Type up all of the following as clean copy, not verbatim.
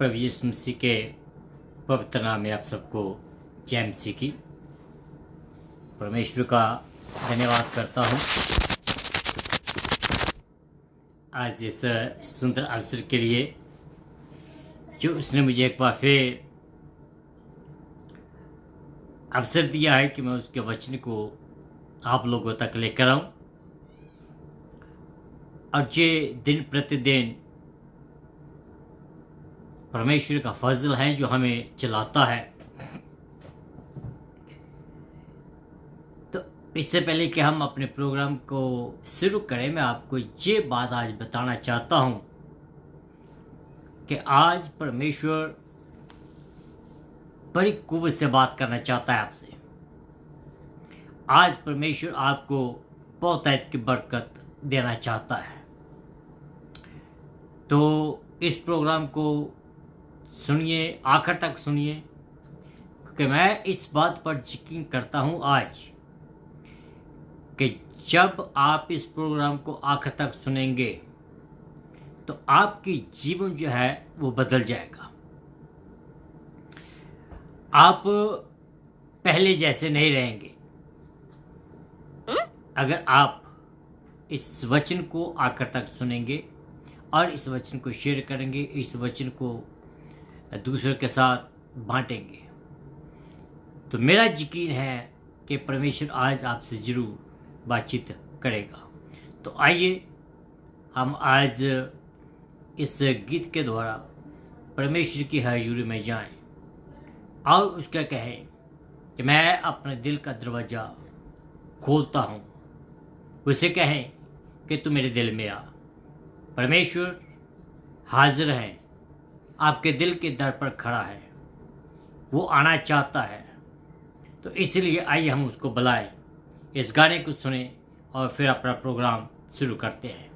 प्रभु यीशु मसीह के पवित्र नाम में आप सबको जय मसीह की। परमेश्वर का धन्यवाद करता हूँ आज इस सुंदर अवसर के लिए जो उसने मुझे एक बार फिर अवसर दिया है कि मैं उसके वचन को आप लोगों तक लेकर आऊँ और ये दिन प्रतिदिन परमेश्वर का फजल है जो हमें चलाता है। तो इससे पहले कि हम अपने प्रोग्राम को शुरू करें, मैं आपको ये बात आज बताना चाहता हूँ कि आज परमेश्वर बड़ी कुव्वत से बात करना चाहता है आपसे। आज परमेश्वर आपको बहुतायत की बरकत देना चाहता है। तो इस प्रोग्राम को सुनिए, आखिर तक सुनिए, क्योंकि मैं इस बात पर यकीन करता हूँ आज कि जब आप इस प्रोग्राम को आखिर तक सुनेंगे तो आपकी जीवन जो है वो बदल जाएगा। आप पहले जैसे नहीं रहेंगे अगर आप इस वचन को आखिर तक सुनेंगे और इस वचन को शेयर करेंगे, इस वचन को दूसरों के साथ बांटेंगे। तो मेरा यकीन है कि परमेश्वर आज आपसे ज़रूर बातचीत करेगा। तो आइए हम आज इस गीत के द्वारा परमेश्वर की हजूरी में जाएं और उसका कहें कि मैं अपने दिल का दरवाज़ा खोलता हूँ। उसे कहें कि तू मेरे दिल में आ। परमेश्वर हाजिर है, आपके दिल के दर पर खड़ा है, वो आना चाहता है। तो इसलिए आइए हम उसको बुलाएं, इस गाने को सुने और फिर अपना प्रोग्राम शुरू करते हैं।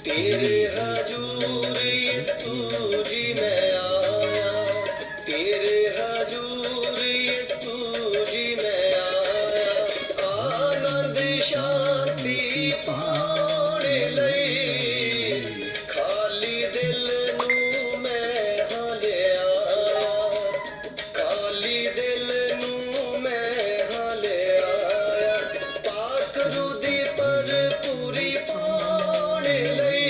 तेरे हजूर यीशु जी मैं आया, तेरे हजूर यीशु जी मैं आया। आनंद शांति पाने लई खाली दिल नू मैं हाले आया, खाली दिल नू मैं हाले आया। पाक रुदी पर पूरी पाने लई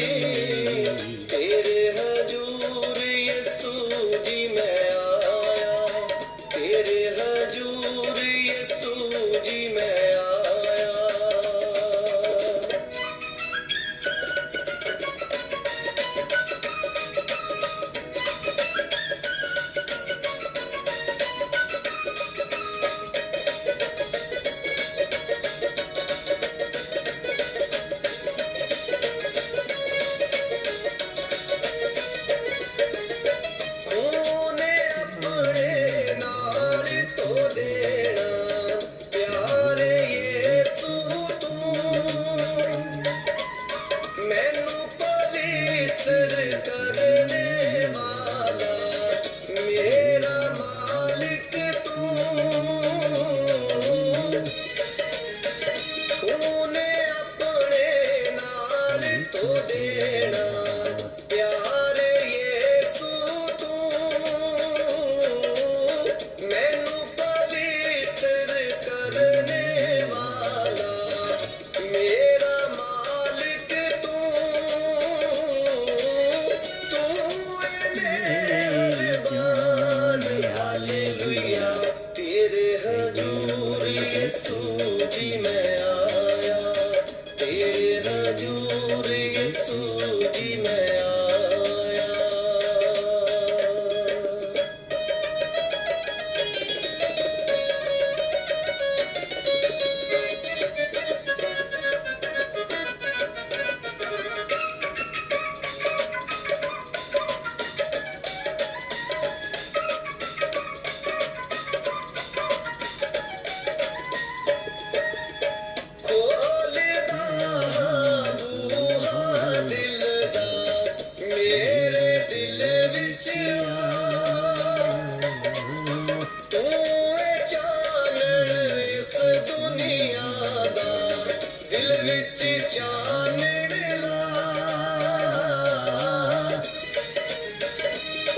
चानण ला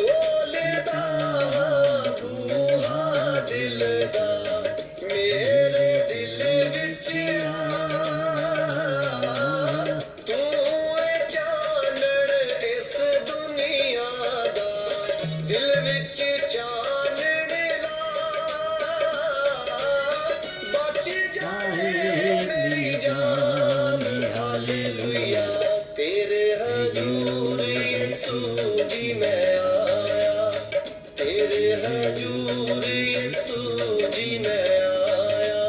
ओले दा बूहा दिल दा मेरे दिल विच तू है चानण इस दुनिया दा दिल विच चानण ला बच जाए मेरी जान हालेलुया तेरे हजूर यीशु जी मैं आया तेरे हजूर यीशु जी मैं आया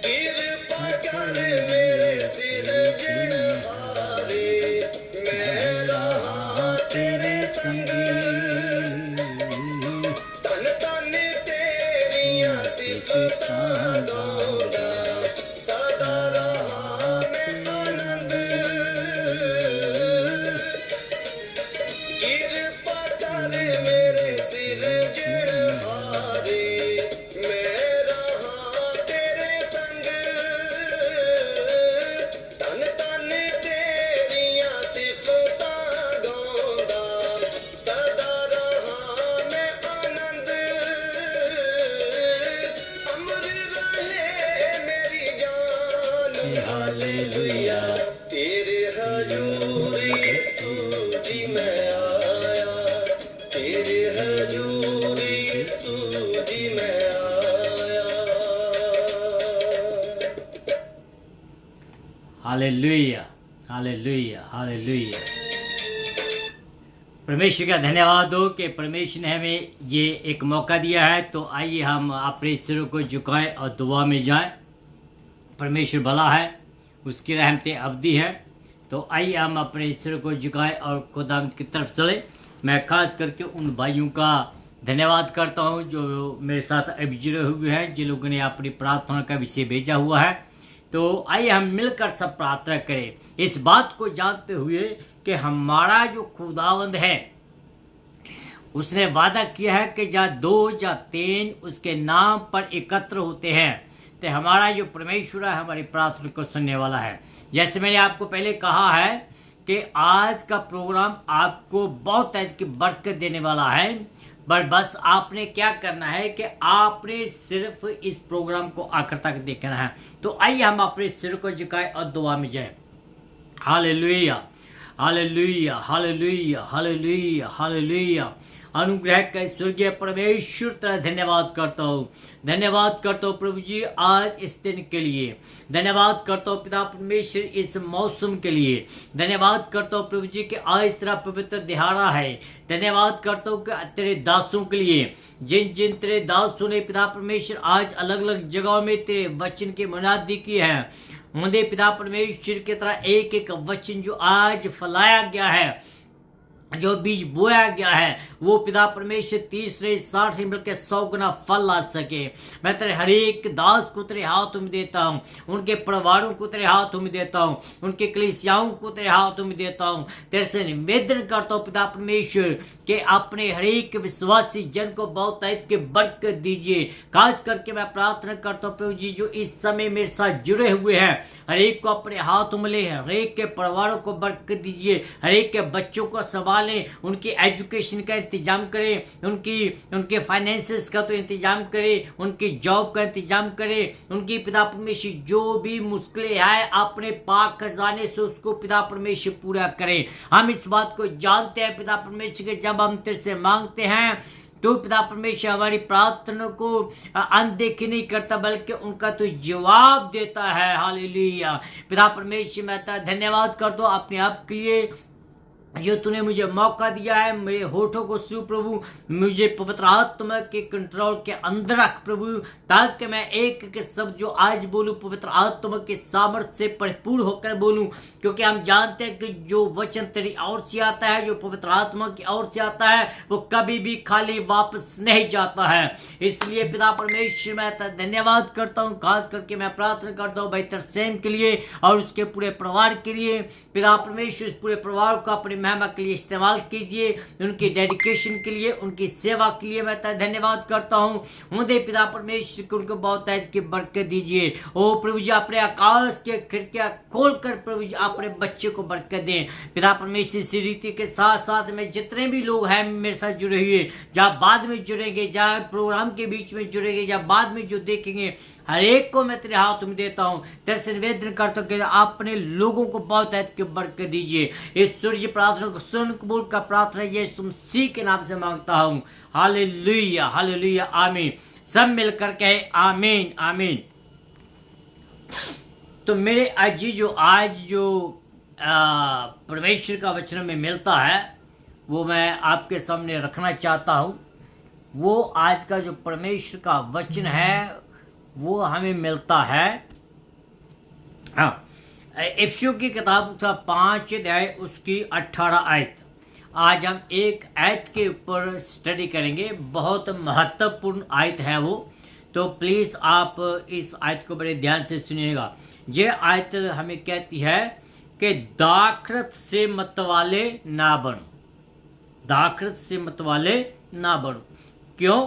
कृपा कर मेरे सिरजनहारे मैं रहा तेरे संगी तन तन तेरियां सिफतां गाउंदा सदा रहा मैं आनंद कृपा कर मेरे सिरजनहारे मैं रहा तेरे संग तन तन तेरियां सिफतां गाउंदा सदा रहा मैं आनंद अमर रहे मेरी जान हालेलुया तेरे हजूर यीशु जी मैं आया तेरे हजूर यीशु जी मैं आया हालेलुया हालेलुया हालेलुया। परमेश्वर का धन्यवाद हो कि परमेश्वर ने हमें ये एक मौका दिया है। तो आइए हम अपने सिरों को झुकाएं और दुआ में जाएं। परमेश्वर भला है, उसकी रहमतें अवधि है। तो आइए हम अपने सिरों को झुकाएं और खुदावंद की तरफ चलें। मैं खास करके उन भाइयों का धन्यवाद करता हूं जो मेरे साथ अभी जुड़े हुए हैं, जिन लोगों ने अपनी प्रार्थना का विषय भेजा हुआ है। तो आइए हम मिलकर सब प्रार्थना करें, इस बात को जानते हुए कि हमारा जो खुदावंद है उसने वादा किया है कि जहाँ 2 या 3 उसके नाम पर एकत्र होते हैं तो हमारा जो परमेश्वर है हमारी प्रार्थना को सुनने वाला है। जैसे मैंने आपको पहले कहा है कि आज का प्रोग्राम आपको बहुत तरह की बरकत देने वाला है, पर बस आपने क्या करना है कि आपने सिर्फ इस प्रोग्राम को आखिर तक देखना है। तो आइए हम अपने सिर को झुकाएं और दुआ में जाएं। Hallelujah hallelujah hallelujah hallelujah hallelujah. अनुग्रह का स्वर्गीय परमेश्वर तेरा धन्यवाद करता हूँ, धन्यवाद करता हूँ प्रभु जी आज इस दिन के लिए, धन्यवाद करता हूँ पिता परमेश्वर इस मौसम के लिए, धन्यवाद करता हूँ प्रभु जी कि आज तेरा पवित्र दिहाड़ा है। धन्यवाद करता हूँ कि तेरे दासों के लिए, जिन जिन तेरे दासों ने पिता परमेश्वर आज अलग अलग जगहों में तेरे वचन की मुनादी की है, उन्हें पिता परमेश्वर की तरह एक एक वचन जो आज फैलाया गया है, जो बीज बोया गया है, वो पिता परमेश्वर 30 60 मिलकर 100 गुना फल ला सके। मैं तेरे हर एक दास को तेरे हाथों में देता हूँ, उनके परिवारों को तेरे हाथों में देता हूँ, उनके कलीसियाओं को तेरे हाथों में देता हूँ। तेरे से निवेदन करता हूँ पिता परमेश्वर कि अपने हर एक विश्वासी जन को बहुत टाइप के बरकत दीजिए। खास करके मैं प्रार्थना करता हूँ प्रभु जी जो इस समय मेरे साथ जुड़े हुए हैं, हर एक को अपने हाथों में ले, हर एक के परिवारों को बरकत दीजिए, हर एक के बच्चों को संभालें, उनकी एजुकेशन का इंतजाम करें, उनके फाइनेंसेस का तो इंतजाम करें, उनकी जॉब का इंतजाम करें, उनकी पिता परमेश्वर जो भी मुश्किलें हैं अपने पाक खजाने से उसको पिता परमेश्वर पूरा करें। हम इस बात को जानते हैं पिता परमेश्वर के जब हम तेरे से मांगते हैं तो पिता परमेश्वर हमारी प्रार्थना को अनदेखी नहीं करता बल्कि उनका तो जवाब देता है। हालेलुया। पिता परमेश्वर मैं तेरा धन्यवाद कर दो अपने आप के लिए, जो तूने मुझे मौका दिया है, मेरे होठों को छू प्रभु, मुझे पवित्र आत्मा के कंट्रोल के अंदर रख प्रभु, ताकि मैं एक एक शब्द जो आज बोलूं पवित्र आत्मा के सामर्थ्य से परिपूर्ण होकर बोलूं, क्योंकि हम जानते हैं कि जो वचन तेरी ओर से आता है, जो पवित्र आत्मा की ओर से आता है, वो कभी भी खाली वापस नहीं जाता है। इसलिए पिता परमेश्वर मैं धन्यवाद करता हूँ, खास करके मैं प्रार्थना करता हूँ भाई तरसेम के लिए और उसके पूरे परिवार के लिए। पिता परमेश्वर इस पूरे परिवार को अपनी महिमा के लिए इस्तेमाल कीजिए, उनकी डेडिकेशन के लिए, उनकी सेवा के लिए मैं धन्यवाद करता हूँ। मुझे पिता परमेश्वर को उनको बहुत की बरकत दीजिए। ओ प्रभु जी, अपने आकाश के खिड़कियां खोलकर प्रभु जी अपने बच्चे को बरकत दें। पिता परमेश्वर इसी रीति के साथ साथ में जितने भी लोग हैं मेरे साथ जुड़े हुए, जहाँ बाद में जुड़ेंगे, जहाँ प्रोग्राम के बीच में जुड़ेंगे, जहाँ बाद में जो देखेंगे, हर एक को मैं तेरे हाथ में देता हूँ। तेरे से निवेदन करता हूँ कि अपने लोगों को बहुत की बरकत दीजिए। इस सूर्य प्रार्थना को सुन कबूल का प्रार्थना यीशु मसीह के नाम से मांगता हूँ। हालेलुया, हालेलुया, आमीन। सब मिलकर कहे आमीन, आमीन। तो मेरे आज जो परमेश्वर का वचन में मिलता है वो मैं आपके सामने रखना चाहता हूँ। वो आज का जो परमेश्वर का वचन है वो हमें मिलता है, हाँ, इफिसियों की किताब 5 अध्याय उसकी 18 आयत। आज हम एक आयत के ऊपर स्टडी करेंगे, बहुत महत्वपूर्ण आयत है वो, तो प्लीज़ आप इस आयत को बड़े ध्यान से सुनिएगा। ये आयत हमें कहती है कि दाखरत से मतवाले ना बनो, दाखरत से मतवाले ना बनो। क्यों?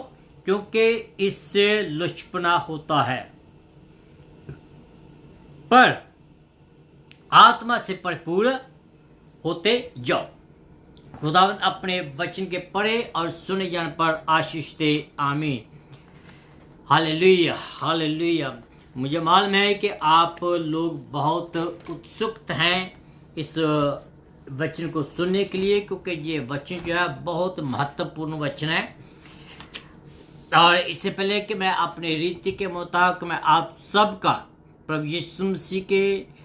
क्योंकि इससे लुचपना होता है, पर आत्मा से परिपूर्ण होते जाओ। खुदावंद अपने वचन के पढ़े और सुने जाने पर आशीष दे, आमीन। Hallelujah, hallelujah. मुझे मालूम है कि आप लोग बहुत उत्सुक हैं इस वचन को सुनने के लिए, क्योंकि ये वचन जो है बहुत महत्वपूर्ण वचन है। और इससे पहले कि मैं अपने रीति के मुताबिक मैं आप सबका प्रभु यीशु मसीह के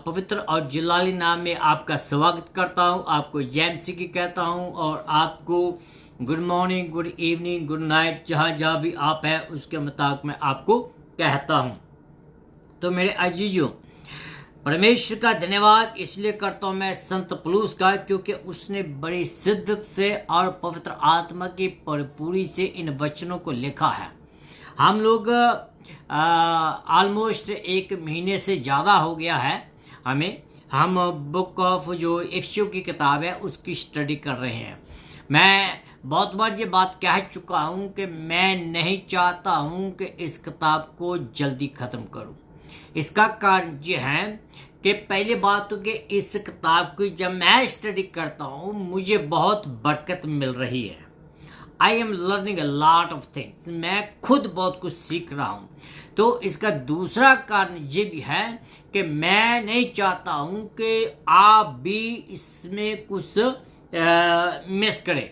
पवित्र और जलाली नाम में आपका स्वागत करता हूं, आपको जय मसीह की कहता हूं, और आपको good morning, good evening, good night, जहाँ भी आप हैं उसके मुताबिक मैं आपको कहता हूं। तो मेरे अजीजों, परमेश्वर का धन्यवाद इसलिए करता हूँ मैं संत पौलुस का, क्योंकि उसने बड़ी शिद्दत से और पवित्र आत्मा की परिपूरी से इन वचनों को लिखा है। हम लोग ऑलमोस्ट 1 महीने से ज़्यादा हो गया है हम बुक ऑफ जो इफिसियों की किताब है उसकी स्टडी कर रहे हैं। मैं बहुत बार ये बात कह चुका हूँ कि मैं नहीं चाहता हूँ कि इस किताब को जल्दी ख़त्म करूँ। इसका कारण ये है कि पहली बात तो कि इस किताब की जब मैं स्टडी करता हूँ मुझे बहुत बरकत मिल रही है। I am learning a lot of things, मैं खुद बहुत कुछ सीख रहा हूँ। तो इसका दूसरा कारण ये भी है कि मैं नहीं चाहता हूँ कि आप भी इसमें कुछ मिस करें।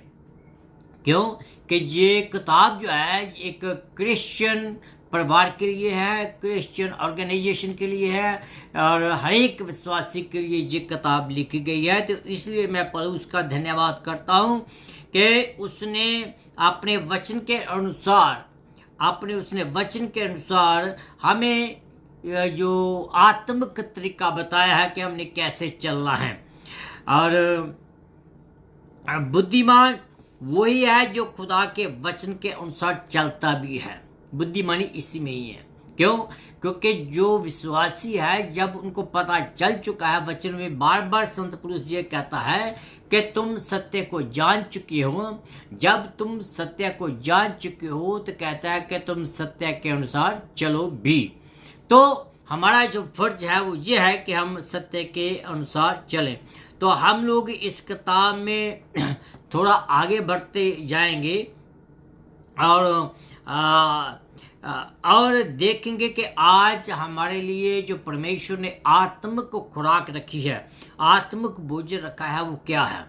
क्यों? कि ये किताब जो है एक क्रिश्चियन परिवार के लिए है, क्रिश्चियन ऑर्गेनाइजेशन के लिए है, और हर एक विश्वासी के लिए ये किताब लिखी गई है। तो इसलिए मैं पौलुस का धन्यवाद करता हूँ कि उसने अपने वचन के अनुसार हमें जो आत्मिक तरीका बताया है कि हमने कैसे चलना है। और बुद्धिमान वही है जो खुदा के वचन के अनुसार चलता भी है। बुद्धिमानी इसी में ही है। क्यों? क्योंकि जो विश्वासी है, जब उनको पता चल चुका है, वचन में बार बार संत पौलुस ये कहता है कि तुम सत्य को जान चुके हो। जब तुम सत्य को जान चुके हो तो कहता है कि तुम सत्य के अनुसार चलो भी। तो हमारा जो फर्ज है वो ये है कि हम सत्य के अनुसार चलें। तो हम लोग इस किताब में थोड़ा आगे बढ़ते जाएंगे और देखेंगे कि आज हमारे लिए जो परमेश्वर ने आत्मिक खुराक रखी है, आत्मिक भोजन रखा है, वो क्या है,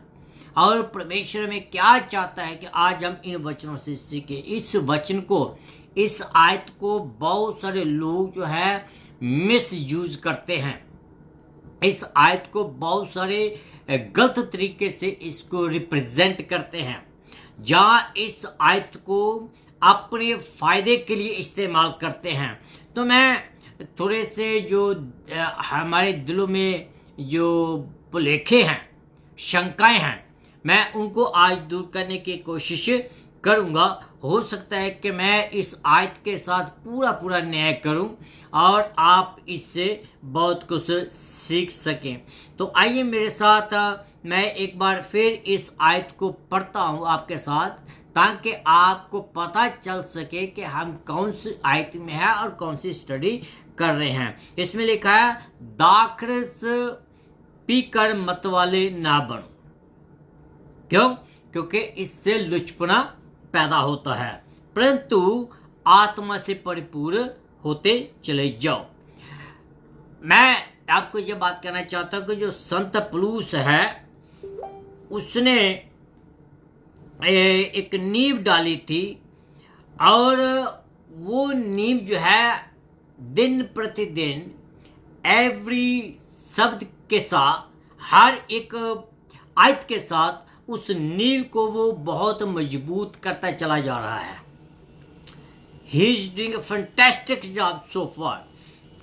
और परमेश्वर में क्या चाहता है कि आज हम इन वचनों से सीखें। इस वचन को, इस आयत को बहुत सारे लोग जो है मिस यूज करते हैं। इस आयत को बहुत सारे गलत तरीके से इसको रिप्रेजेंट करते हैं, जहाँ इस आयत को अपने फ़ायदे के लिए इस्तेमाल करते हैं। तो मैं थोड़े से जो हमारे दिलों में जो भुलेखे हैं, शंकाएं हैं, मैं उनको आज दूर करने की कोशिश करूंगा। हो सकता है कि मैं इस आयत के साथ पूरा न्याय करूं और आप इससे बहुत कुछ सीख सकें। तो आइए मेरे साथ मैं एक बार फिर इस आयत को पढ़ता हूं आपके साथ, ताकि आपको पता चल सके कि हम कौन सी आयत में है और कौन सी स्टडी कर रहे हैं। इसमें लिखा है, दाखरस पीकर मतवाले ना बनो। क्यों? क्योंकि इससे लुचपना पैदा होता है, परंतु आत्मा से परिपूर्ण होते चले जाओ। मैं आपको ये बात कहना चाहता हूं कि जो संत पौलुस है, उसने एक नींव डाली थी, और वो नींव जो है दिन प्रतिदिन एवरी शब्द के साथ, हर एक आयत के साथ उस नींव को वो बहुत मजबूत करता चला जा रहा है। He is doing a fantastic job so far.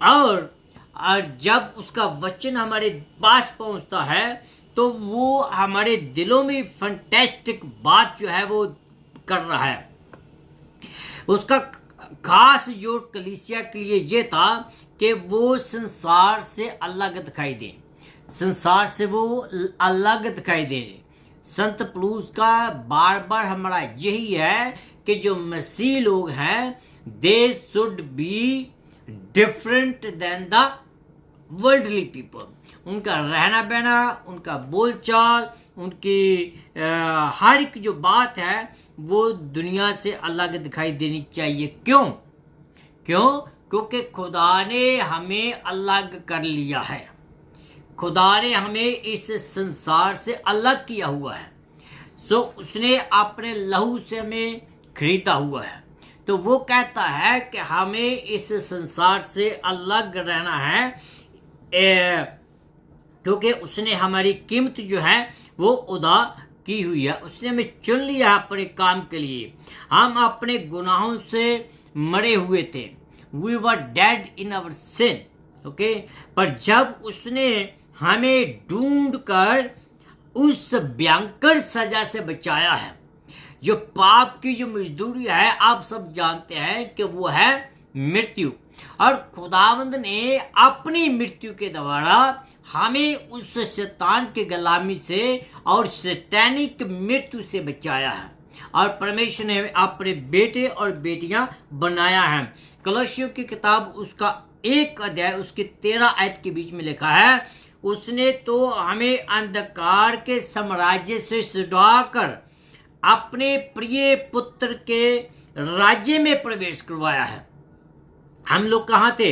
और जब उसका वचन हमारे पास पहुंचता है तो वो हमारे दिलों में फैंटास्टिक बात जो है वो कर रहा है। उसका खास जोर कलीसिया के लिए ये था कि वो संसार से अलग दिखाई दे, संसार से वो अलग दिखाई दे। संत पौलुस का बार बार हमारा यही है कि जो मसीह लोग हैं, they should be different than the worldly people. उनका रहना बहना, उनका बोलचाल, उनकी हर एक जो बात है वो दुनिया से अलग दिखाई देनी चाहिए। क्यों? क्योंकि खुदा ने हमें अलग कर लिया है। खुदा ने हमें इस संसार से अलग किया हुआ है। सो उसने अपने लहू से हमें खरीदा हुआ है। तो वो कहता है कि हमें इस संसार से अलग रहना है, क्योंकि उसने हमारी कीमत जो है वो अदा की हुई है। उसने हमें चुन लिया अपने काम के लिए। हम अपने गुनाहों से मरे हुए थे, we were dead in our sin, okay. पर जब उसने हमें ढूंढ कर उस भयंकर सजा से बचाया है, जो पाप की जो मजदूरी है, आप सब जानते हैं कि वो है मृत्यु। और खुदावंद ने अपनी मृत्यु के द्वारा हमें उस शैतान के गुलामी से और सैतानिक मृत्यु से बचाया है, और परमेश्वर ने अपने बेटे और बेटियां बनाया है। कलोसियों की किताब उसका 1 अध्याय उसके 13 आयत के बीच में लिखा है, उसने तो हमें अंधकार के साम्राज्य से छुड़ाकर अपने प्रिय पुत्र के राज्य में प्रवेश करवाया है। हम लोग कहाँ थे?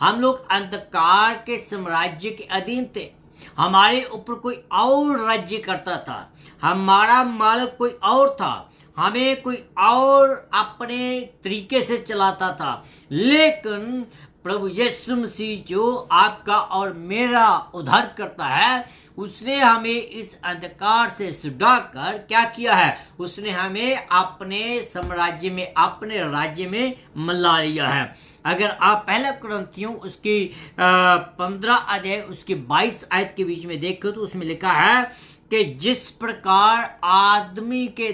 हम लोग अंधकार के साम्राज्य के अधीन थे। हमारे ऊपर कोई और राज्य करता था, हमारा मालिक कोई और था, हमें कोई और अपने तरीके से चलाता था। लेकिन प्रभु यीशु मसीह जो आपका और मेरा उद्धार करता है, उसने हमें इस अंधकार से छुड़ाकर क्या किया है? उसने हमें अपने साम्राज्य में, अपने राज्य में मिला लिया है। अगर आप पहला कुरिन्थियों उसकी 15 अध्याय उसकी 22 आयत के बीच में देखो तो उसमें लिखा है कि जिस प्रकार आदमी के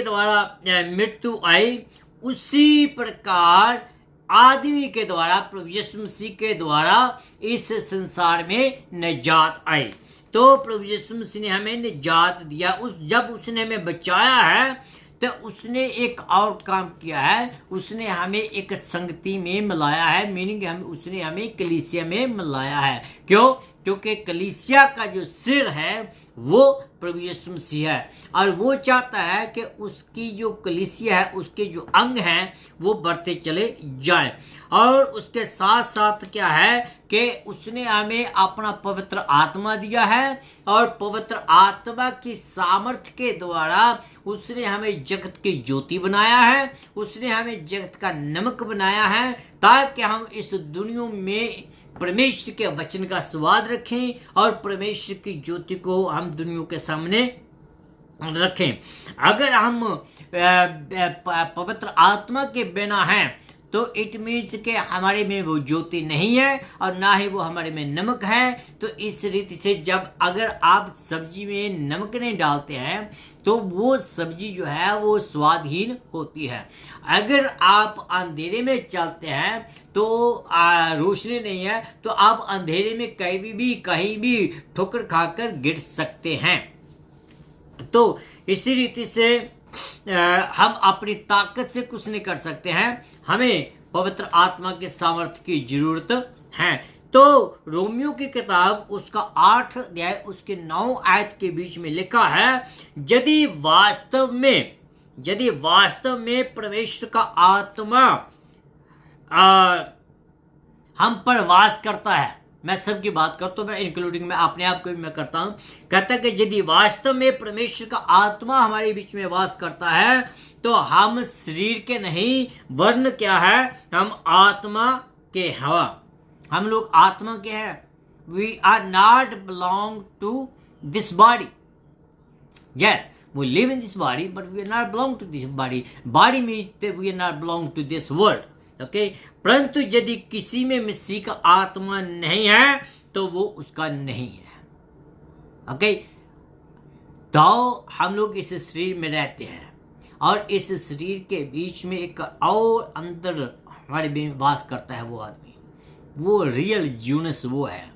द्वारा मृत्यु आई, उसी प्रकार आदमी के द्वारा, प्रभु यीशु मसीह के द्वारा इस संसार में निजात आई। तो प्रभु यीशु मसीह ने हमें निजात दिया। जब उसने हमें बचाया है तो उसने एक और काम किया है, उसने हमें एक संगति में मिलाया है, मीनिंग उसने हमें कलीसिया में मिलाया है। क्यों? क्योंकि कलीसिया का जो सिर है वो प्रभु यीशु मसीह है। और वो चाहता है कि उसकी जो कलीसिया है, उसके जो अंग हैं, वो बढ़ते चले जाएं। और उसके साथ साथ क्या है कि उसने हमें अपना पवित्र आत्मा दिया है, और पवित्र आत्मा की सामर्थ्य के द्वारा उसने हमें जगत की ज्योति बनाया है, उसने हमें जगत का नमक बनाया है, ताकि हम इस दुनिया में परमेश्वर के वचन का स्वाद रखें और परमेश्वर की ज्योति को हम दुनिया के सामने रखें। अगर हम पवित्र आत्मा के बिना हैं तो इट मीन्स कि हमारे में वो ज्योति नहीं है और ना ही वो हमारे में नमक है। तो इस रीति से जब अगर आप सब्जी में नमक नहीं डालते हैं तो वो सब्जी जो है वो स्वादहीन होती है। अगर आप अंधेरे में चलते हैं तो रोशनी नहीं है तो आप अंधेरे में कहीं भी ठोकर खाकर गिर सकते हैं। तो इसी रीति से हम अपनी ताकत से कुछ नहीं कर सकते हैं, हमें पवित्र आत्मा के सामर्थ्य की जरूरत है। तो रोमियो की किताब उसका 8 अध्याय उसके 9 आयत के बीच में लिखा है, यदि वास्तव में परमेश्वर का आत्मा हम पर वास करता है, मैं सबकी बात करता हूँ, मैं इंक्लूडिंग मैं अपने आप को भी मैं करता हूँ, कहता है कि यदि वास्तव में परमेश्वर का आत्मा हमारे बीच में वास करता है तो हम शरीर के नहीं वरन क्या है, हम आत्मा के हवा, हम लोग आत्मा के हैं। We are not belong to this body. Yes, we live in this body but we are not belong to this body means that we are not belong to this world. Okay, परंतु यदि किसी में मसीह का आत्मा नहीं है तो वो उसका नहीं है। ओके, तो हम लोग इस शरीर में रहते हैं और इस शरीर के बीच में एक और अंदर हमारे में वास करता है वो आदमी, वो रियल यूनिस वो है।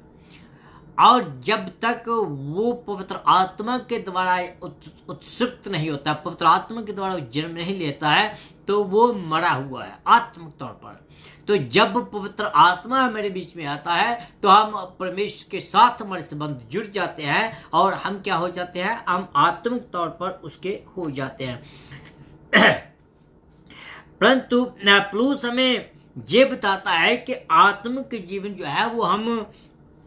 और जब तक वो पवित्र आत्मा के द्वारा उत्सुक्त नहीं होता, पवित्र आत्मा के द्वारा जन्म नहीं लेता है, तो वो मरा हुआ है आत्मिक तौर पर। तो जब पवित्र आत्मा हमारे बीच में आता है तो हम परमेश्वर के साथ हमारे संबंध जुड़ जाते हैं और हम क्या हो जाते हैं, हम आत्मिक तौर पर उसके हो जाते हैं। परंतु प्लूस हमें ये बताता है कि आत्मिक जीवन जो है वो हम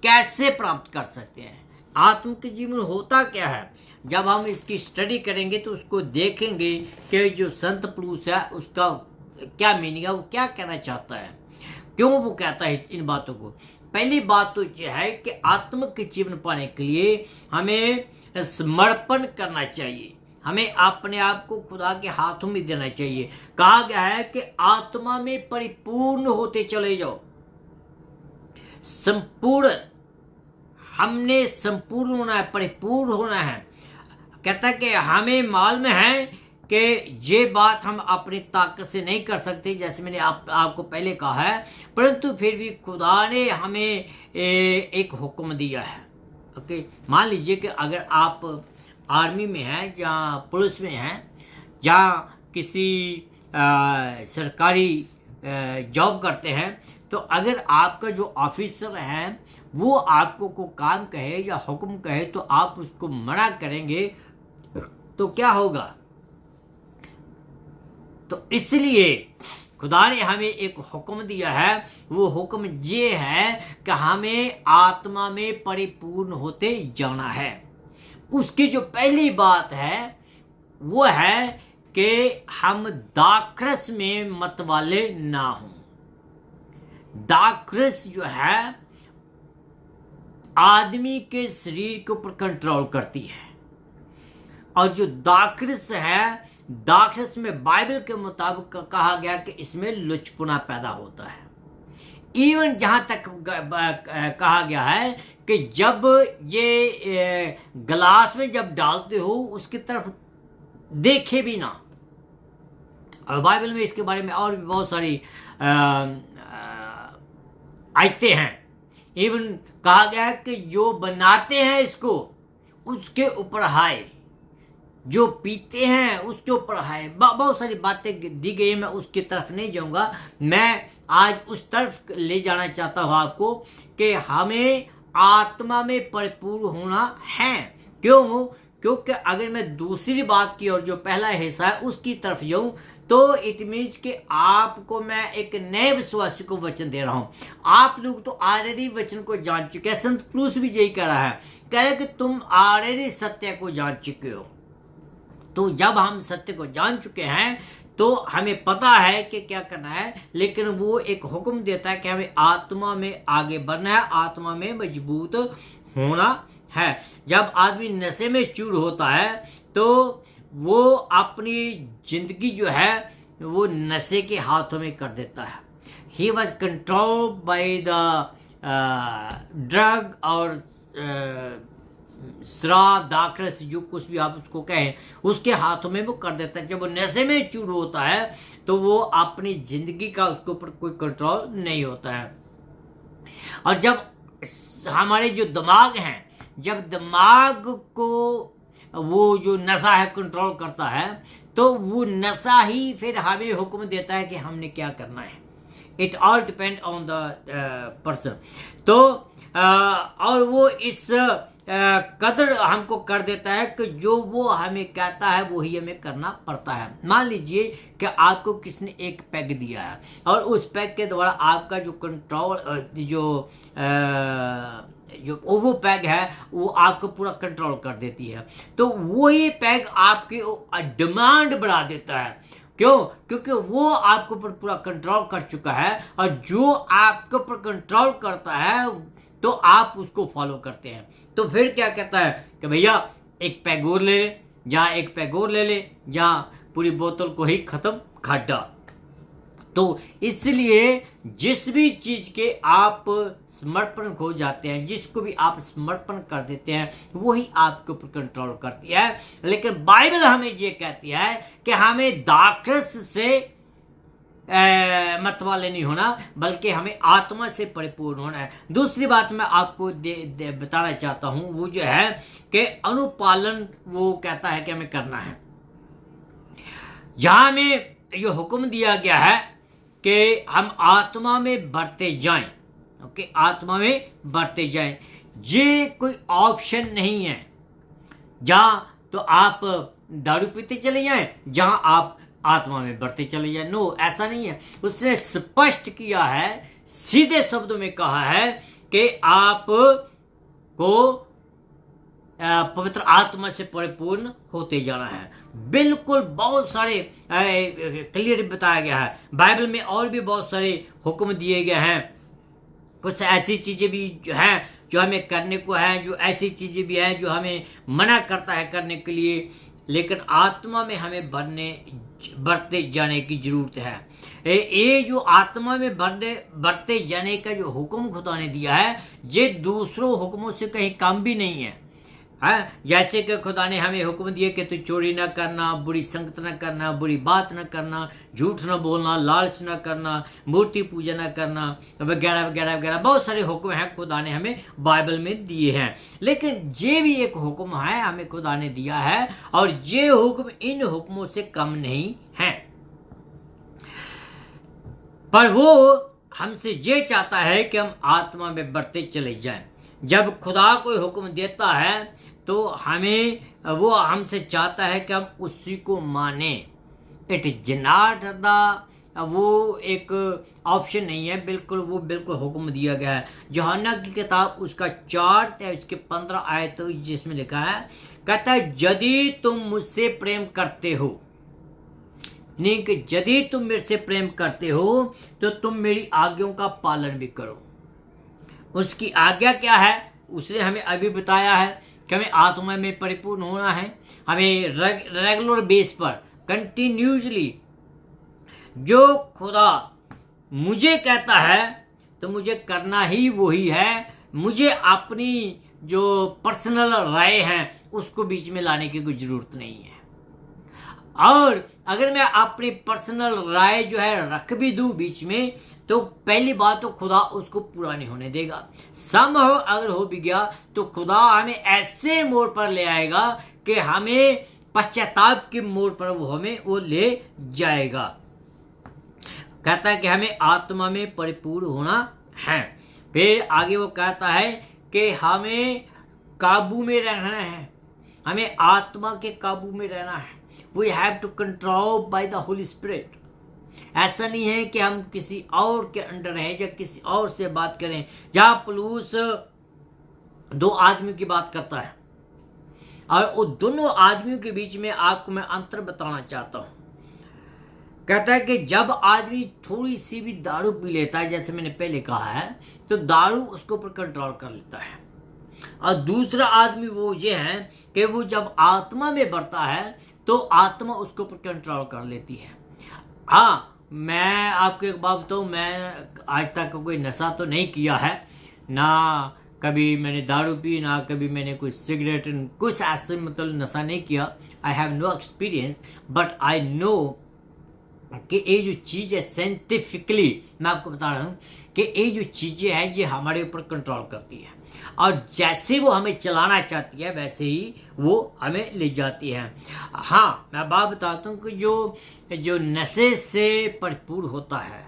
कैसे प्राप्त कर सकते हैं। आत्मिक जीवन होता क्या है, जब हम इसकी स्टडी करेंगे तो उसको देखेंगे कि जो संत प्लूस है उसका क्या मीनिंग है, वो क्या कहना चाहता है, क्यों वो कहता है इन बातों को। पहली बात तो यह है कि आत्मिक जीवन पाने के लिए हमें समर्पण करना चाहिए, हमें अपने आप को खुदा के हाथों में देना चाहिए। कहा गया है कि आत्मा में परिपूर्ण होते चले जाओ, संपूर्ण, हमने संपूर्ण होना है, परिपूर्ण होना है। कहता कि हमें मालूम है कि ये बात हम अपनी ताकत से नहीं कर सकते, जैसे मैंने आपको पहले कहा है, परंतु फिर भी खुदा ने हमें एक हुक्म दिया है। ओके, मान लीजिए कि अगर आप आर्मी में हैं, जहाँ पुलिस में हैं, जहाँ किसी सरकारी जॉब करते हैं, तो अगर आपका जो ऑफिसर है वो आपको को काम कहे या हुक्म कहे तो आप उसको मना करेंगे तो क्या होगा। तो इसलिए खुदा ने हमें एक हुक्म दिया है, वो हुक्म ये है कि हमें आत्मा में परिपूर्ण होते जाना है। उसकी जो पहली बात है वो है कि हम दाखरस में मत वाले ना हों। दाखरस जो है आदमी के शरीर के ऊपर कंट्रोल करती है, और जो दाखरस है, दाखरस में बाइबल के मुताबिक कहा गया कि इसमें लुचपना पैदा होता है। इवन जहां तक कहा गया है कि जब ये गिलास में जब डालते हो उसकी तरफ देखे भी ना। और बाइबल में इसके बारे में और भी बहुत सारी आयतें हैं। इवन कहा गया है कि जो बनाते हैं इसको उसके ऊपर हाय, जो पीते हैं उसके ऊपर हाय। बहुत सारी बातें दी गई है, मैं उसकी तरफ नहीं जाऊंगा। मैं आज उस तरफ ले जाना चाहता हूं आपको कि हमें आत्मा में परिपूर्ण होना है। क्यों? क्योंकि अगर मैं दूसरी बात की और जो पहला हिस्सा है उसकी तरफ जाऊं तो इट मीन्स कि आपको मैं एक नए विश्वासी को वचन दे रहा हूं। आप लोग तो ऑलरेडी वचन को जान चुके हैं। संत पौलुस भी यही कह रहा है, कह रहे कि तुम ऑलरेडी सत्य को जान चुके हो। तो जब हम सत्य को जान चुके हैं तो हमें पता है कि क्या करना है, लेकिन वो एक हुक्म देता है कि हमें आत्मा में आगे बढ़ना है, आत्मा में मजबूत होना है। जब आदमी नशे में चूर होता है तो वो अपनी जिंदगी जो है वो नशे के हाथों में कर देता है। He was control by the drug और शराब दाखरस जो कुछ भी आप उसको कहें, उसके हाथों में वो कर देता है। जब वो नशे में चूर होता है तो वो अपनी जिंदगी का उसके ऊपर कोई कंट्रोल नहीं होता है। और जब हमारे जो दिमाग हैं, जब दिमाग को वो जो नशा है कंट्रोल करता है तो वो नशा ही फिर हमें हुक्म देता है कि हमने क्या करना है। It all depend on the person. तो और वो इस कदर हमको कर देता है कि जो वो हमें कहता है वो ही हमें करना पड़ता है। मान लीजिए कि आपको किसने एक पैग दिया है और उस पैग के द्वारा आपका जो कंट्रोल जो वो पैग है वो आपको पूरा कंट्रोल कर देती है, तो वही पैग आपकी डिमांड बढ़ा देता है। क्यों? क्योंकि वो आपके ऊपर पूरा कंट्रोल कर चुका है, और जो आपके ऊपर कंट्रोल करता है तो आप उसको फॉलो करते हैं। तो फिर क्या कहता है कि भैया एक पैग और ले ले, जहाँ एक पैग और ले ले, जहाँ पूरी बोतल को ही खत्म खाटा। तो इसलिए जिस भी चीज के आप समर्पण हो जाते हैं, जिसको भी आप समर्पण कर देते हैं, वही आपके ऊपर कंट्रोल करती है। लेकिन बाइबल हमें ये कहती है कि हमें दाखरस से मतवाले नहीं होना, बल्कि हमें आत्मा से परिपूर्ण होना है। दूसरी बात मैं आपको बताना चाहता हूं, वो जो है कि अनुपालन वो कहता है कि हमें करना है। जहां हमें ये हुक्म दिया गया है कि हम आत्मा में बढ़ते जाएं, ओके, आत्मा में बढ़ते जाएं, ये कोई ऑप्शन नहीं है जहां तो आप दारू पीते चले जाएं, जहां आप आत्मा में बढ़ते चले जाएं। नो, ऐसा नहीं है। उसने स्पष्ट किया है, सीधे शब्दों में कहा है कि आप को पवित्र आत्मा से परिपूर्ण होते जाना है। बिल्कुल बहुत सारे क्लियर बताया गया है। बाइबल में और भी बहुत सारे हुक्म दिए गए हैं। कुछ ऐसी चीजें भी जो हैं जो हमें करने को है, जो ऐसी चीजें भी हैं जो हमें मना करता है करने के लिए। लेकिन आत्मा में हमें बढ़ते जाने की जरूरत है। ये जो आत्मा में बढ़ते जाने का जो हुक्म खुदा ने दिया है, ये दूसरों हुक्मों से कहीं कम भी नहीं है। जैसे कि खुदा ने हमें हुक्म दिया कि तू चोरी न करना, बुरी संगत न करना, बुरी बात न करना, झूठ न बोलना, लालच न करना, मूर्ति पूजा न करना, वगैरह वगैरह वगैरह बहुत सारे हुक्म हैं खुदा ने हमें बाइबल में दिए हैं। लेकिन ये भी एक हुक्म है हमें खुदा ने दिया है, और ये हुक्म इन हुक्मों से कम नहीं है। पर वो हमसे ये चाहता है कि हम आत्मा में बढ़ते चले जाएं। जब खुदा कोई हुक्म देता है तो हमें वो हमसे चाहता है कि हम उसी को माने। इट इज नॉट द वो एक ऑप्शन नहीं है, बिल्कुल वो बिल्कुल हुक्म दिया गया है। यूहन्ना की किताब उसका 4 उसके 15 आयत तो जिसमें लिखा है, कहता है यदि तुम मुझसे प्रेम करते हो, नहीं कि यदि तुम मेरे से प्रेम करते हो तो तुम मेरी आज्ञाओं का पालन भी करो। उसकी आज्ञा क्या है उसने हमें अभी बताया है कि हमें आत्मा में परिपूर्ण होना है। हमें रेगुलर बेस पर कंटिन्यूसली जो खुदा मुझे कहता है तो मुझे करना ही वही है। मुझे अपनी जो पर्सनल राय है उसको बीच में लाने की कोई ज़रूरत नहीं है। और अगर मैं अपनी पर्सनल राय जो है रख भी दूं बीच में, तो पहली बात तो खुदा उसको पूरा नहीं होने देगा। संभव अगर हो भी गया तो खुदा हमें ऐसे मोड़ पर ले आएगा कि हमें पश्चाताप के मोड़ पर वो ले जाएगा। कहता है कि हमें आत्मा में परिपूर्ण होना है। फिर आगे वो कहता है कि हमें काबू में रहना है। हमें आत्मा के काबू में रहना है। We have to control by the Holy Spirit. ऐसा नहीं है कि हम किसी और के अंडर हैं या किसी और से बात करें। जहां पौलुस दो आदमियों की बात करता है और उन दोनों आदमियों के बीच में आपको मैं अंतर बताना चाहता हूं। कहता है कि जब आदमी थोड़ी सी भी दारू पी लेता है, जैसे मैंने पहले कहा है, तो दारू उसके ऊपर कंट्रोल कर लेता है। और दूसरा आदमी वो ये है कि वो जब आत्मा में बढ़ता है तो आत्मा उसके ऊपर कंट्रोल कर लेती है। हाँ, मैं आपको एक बात बताऊँ, मैं आज तक कोई नशा तो नहीं किया है, ना कभी मैंने दारू पी, ना कभी मैंने कोई सिगरेट, कुछ ऐसे मतलब नशा नहीं किया। I have no experience, but I know कि ये जो चीज़ है साइंटिफिकली मैं आपको बता रहा हूँ कि ये जो चीज़ें हैं ये हमारे ऊपर कंट्रोल करती है, और जैसे वो हमें चलाना चाहती है वैसे ही वो हमें ले जाती है। हाँ, मैं बात बताता हूँ कि जो नशे से भरपूर होता है,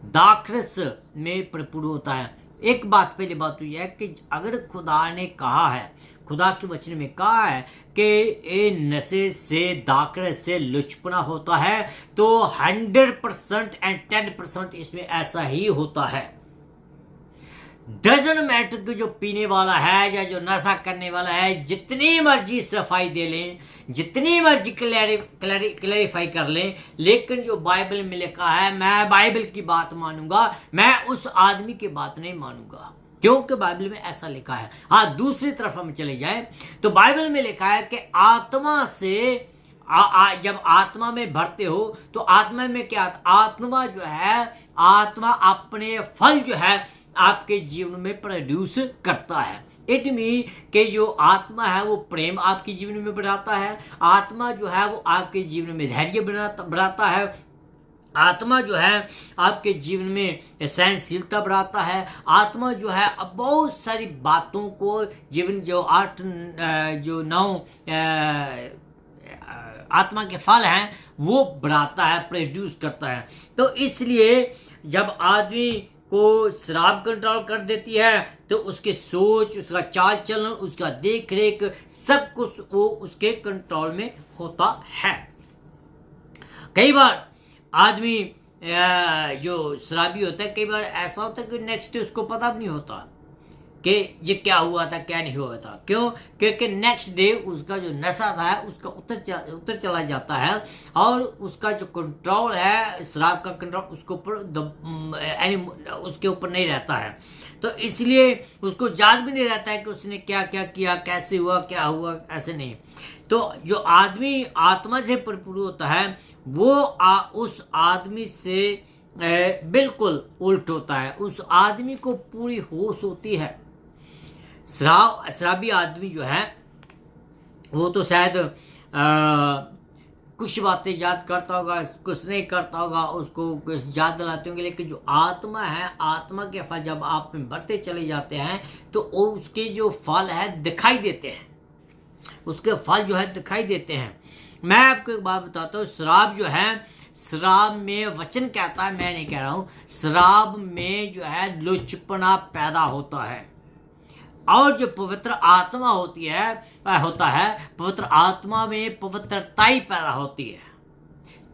दाखरस में भरपूर होता है, एक बात पहले बात हुई है कि अगर खुदा ने कहा है, खुदा के वचन में कहा है कि ये नशे से, दाखरस से लुचपना होता है, तो 100% एंड 10% इसमें ऐसा ही होता है। डजन मैटर कि जो पीने वाला है या जो नशा करने वाला है, जितनी मर्जी सफाई दे लें, जितनी मर्जी क्लैरिफाई कर लें, लेकिन जो बाइबल में लिखा है, मैं बाइबल की बात मानूंगा, मैं उस आदमी की बात नहीं मानूंगा, क्योंकि बाइबल में ऐसा लिखा है। हाँ, दूसरी तरफ हम चले जाए तो बाइबल में लिखा है कि आत्मा से जब आत्मा में भरते हो तो आत्मा में क्या, आत्मा जो है, आत्मा अपने फल जो है आपके जीवन में प्रोड्यूस करता है। इट मीन कि जो आत्मा है वो प्रेम आपके जीवन में बढ़ाता है, आत्मा जो है वो आपके जीवन में धैर्य बढ़ाता है, आत्मा जो है आपके जीवन में सहनशीलता बढ़ाता है, आत्मा जो है अब बहुत सारी बातों को जीवन जो 9 आत्मा के फल हैं वो बढ़ाता है, प्रोड्यूस करता है। तो इसलिए जब आदमी को शराब कंट्रोल कर देती है तो उसकी सोच, उसका चाल चलन, उसका देख रेख सब कुछ वो उसके कंट्रोल में होता है। कई बार आदमी जो शराबी होता है, कई बार ऐसा होता है कि नेक्स्ट डे उसको पता भी नहीं होता कि ये क्या हुआ था, क्या नहीं हुआ था। क्यों? क्योंकि नेक्स्ट डे उसका जो नशा था उसका उतर चला जाता है, और उसका जो कंट्रोल है, शराब का कंट्रोल उसके ऊपर उसके ऊपर नहीं रहता है। तो इसलिए उसको याद भी नहीं रहता है कि उसने क्या क्या किया, कैसे हुआ, क्या हुआ, ऐसे नहीं। तो जो आदमी आत्मा से भरपूर होता है वो उस आदमी से बिल्कुल उल्ट होता है, उस आदमी को पूरी होश होती है। शराबी आदमी जो है वो तो शायद कुछ बातें याद करता होगा, कुछ नहीं करता होगा, उसको कुछ याद दिलाते होंगे, लेकिन जो आत्मा है, आत्मा के फल जब आप में बढ़ते चले जाते हैं तो उसके जो फल है दिखाई देते हैं, उसके फल जो है दिखाई देते हैं। मैं आपको एक बात बताता हूँ, शराब जो है, शराब में वचन कहता है, मैं नहीं कह रहा हूँ, शराब में जो है लुचपना पैदा होता है, और जो पवित्र आत्मा होता है, पवित्र आत्मा में पवित्रता ही पैदा होती है।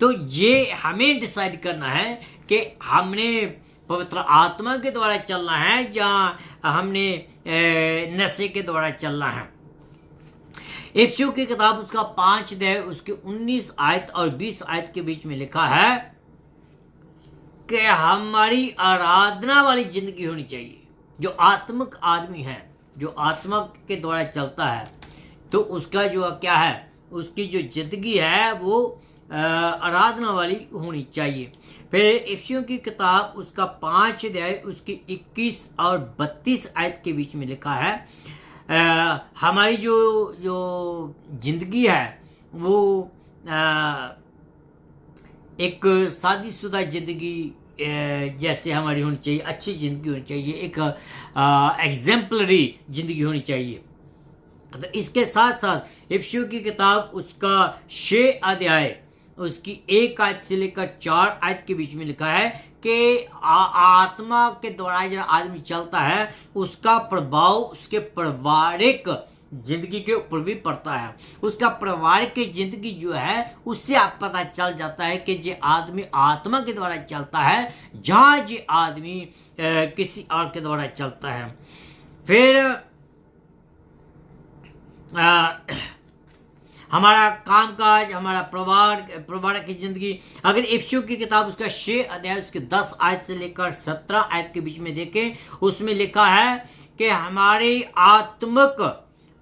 तो ये हमें डिसाइड करना है कि हमने पवित्र आत्मा के द्वारा चलना है या हमने नशे के द्वारा चलना है। इफिसियों की किताब उसका 5 अध्याय उसके 19 आयत और 20 आयत के बीच में लिखा है कि हमारी आराधना वाली जिंदगी होनी चाहिए। जो आत्मिक आदमी है, जो आत्मा के द्वारा चलता है, तो उसका जो क्या है, उसकी जो जिंदगी है वो आराधना वाली होनी चाहिए। फिर इफिसियों की किताब उसका 5 अध्याय उसकी 21 और 32 आयत के बीच में लिखा है हमारी जो जिंदगी है वो एक शादीशुदा जिंदगी जैसे हमारी होनी चाहिए, अच्छी जिंदगी होनी चाहिए, एक एग्जाम्पलरी जिंदगी होनी चाहिए। तो इसके साथ साथ इफिसियों की किताब उसका 6 अध्याय उसकी 1 आयत से लेकर 4 आयत के बीच में लिखा है कि आत्मा के द्वारा जब आदमी चलता है उसका प्रभाव उसके पारिवारिक जिंदगी के ऊपर भी पड़ता है। उसका परिवार की जिंदगी जो है उससे आप पता चल जाता है कि ये आदमी आत्मा के द्वारा चलता है, जहाँ ये आदमी किसी और के द्वारा चलता है। फिर हमारा कामकाज, हमारा परिवार की जिंदगी, अगर इफ्सियों की किताब उसका 6 अध्याय उसके 10 आयत से लेकर 17 आयत के बीच में देखें, उसमें लिखा है कि हमारी आत्मिक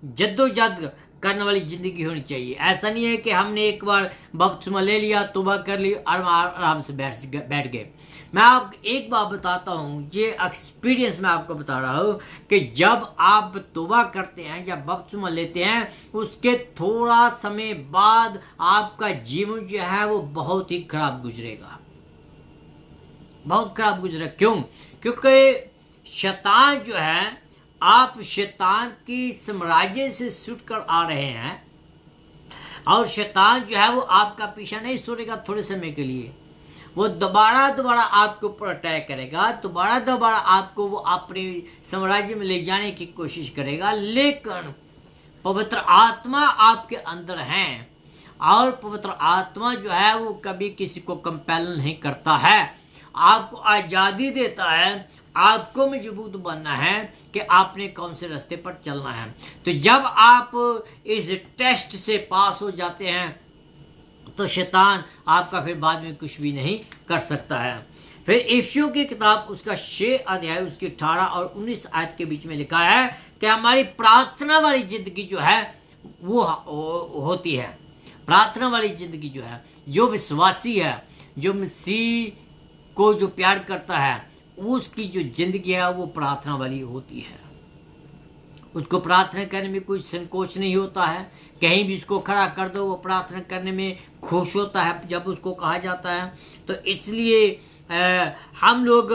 जद्दोजहद करने वाली जिंदगी होनी चाहिए। ऐसा नहीं है कि हमने एक बार बपतिस्मा ले लिया, तौबा कर ली और आराम से बैठ गए। मैं आपको एक बात बताता हूँ, ये एक्सपीरियंस मैं आपको बता रहा हूँ कि जब आप तौबा करते हैं, जब बपतिस्मा लेते हैं, उसके थोड़ा समय बाद आपका जीवन जो है वो बहुत ही खराब गुजरेगा, बहुत खराब गुजरेगा। क्यों? क्योंकि शैतान जो है, आप शैतान की साम्राज्य से छूटकर आ रहे हैं और शैतान जो है वो आपका पीछा नहीं छोड़ेगा थोड़े समय के लिए। वो दोबारा आपके ऊपर अटैक करेगा, दोबारा आपको वो अपने साम्राज्य में ले जाने की कोशिश करेगा। लेकिन पवित्र आत्मा आपके अंदर है और पवित्र आत्मा जो है वो कभी किसी को कंपेल नहीं करता है, आपको आज़ादी देता है। आपको मजबूत बनना है कि आपने कौन से रास्ते पर चलना है। तो जब आप इस टेस्ट से पास हो जाते हैं तो शैतान आपका फिर बाद में कुछ भी नहीं कर सकता है। फिर इफ्सियों की किताब उसका 6 अध्याय उसकी 18 और 19 आयत के बीच में लिखा है कि हमारी प्रार्थना वाली जिंदगी जो है वो होती है। प्रार्थना वाली जिंदगी जो है, जो विश्वासी है, जो मसीह को जो प्यार करता है, उसकी जो जिंदगी है वो प्रार्थना वाली होती है। उसको प्रार्थना करने में कोई संकोच नहीं होता है, कहीं भी उसको खड़ा कर दो वो प्रार्थना करने में खुश होता है जब उसको कहा जाता है। तो इसलिए हम लोग